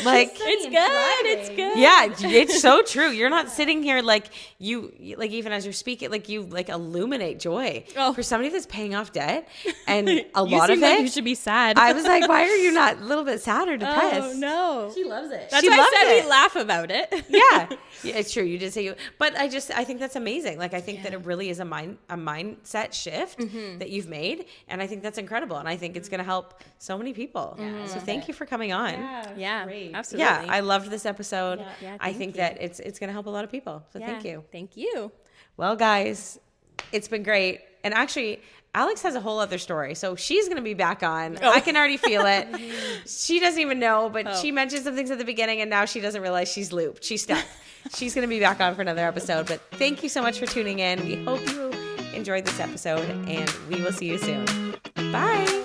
Like, it's good. It's good. yeah, it's so true. You're not sitting here like you, like even as you're speaking, like you like illuminate joy for somebody that's paying off debt, and a lot of like it. You should be sad. I was like, why are you not a little bit sad or depressed? Oh no, She loves it. that's She why loves I said it. we laugh about it. Yeah, it's true. You did say you, but I think that's amazing. Like I think that it really is a mindset shift that you've made, and I think that's incredible, and I think it's going to help so many people. So thank you for coming on. Yeah, Great. absolutely. Yeah, I loved this episode. Yeah, I think that it's going to help a lot of people. So thank you. Thank you. Well, guys, it's been great. And actually, Alex has a whole other story. So she's going to be back on. I can already feel it. She doesn't even know, but she mentioned some things at the beginning, and now she doesn't realize she's looped. She's stuck. She's going to be back on for another episode. But thank you so much for tuning in. We hope you enjoyed this episode, and we will see you soon. Bye.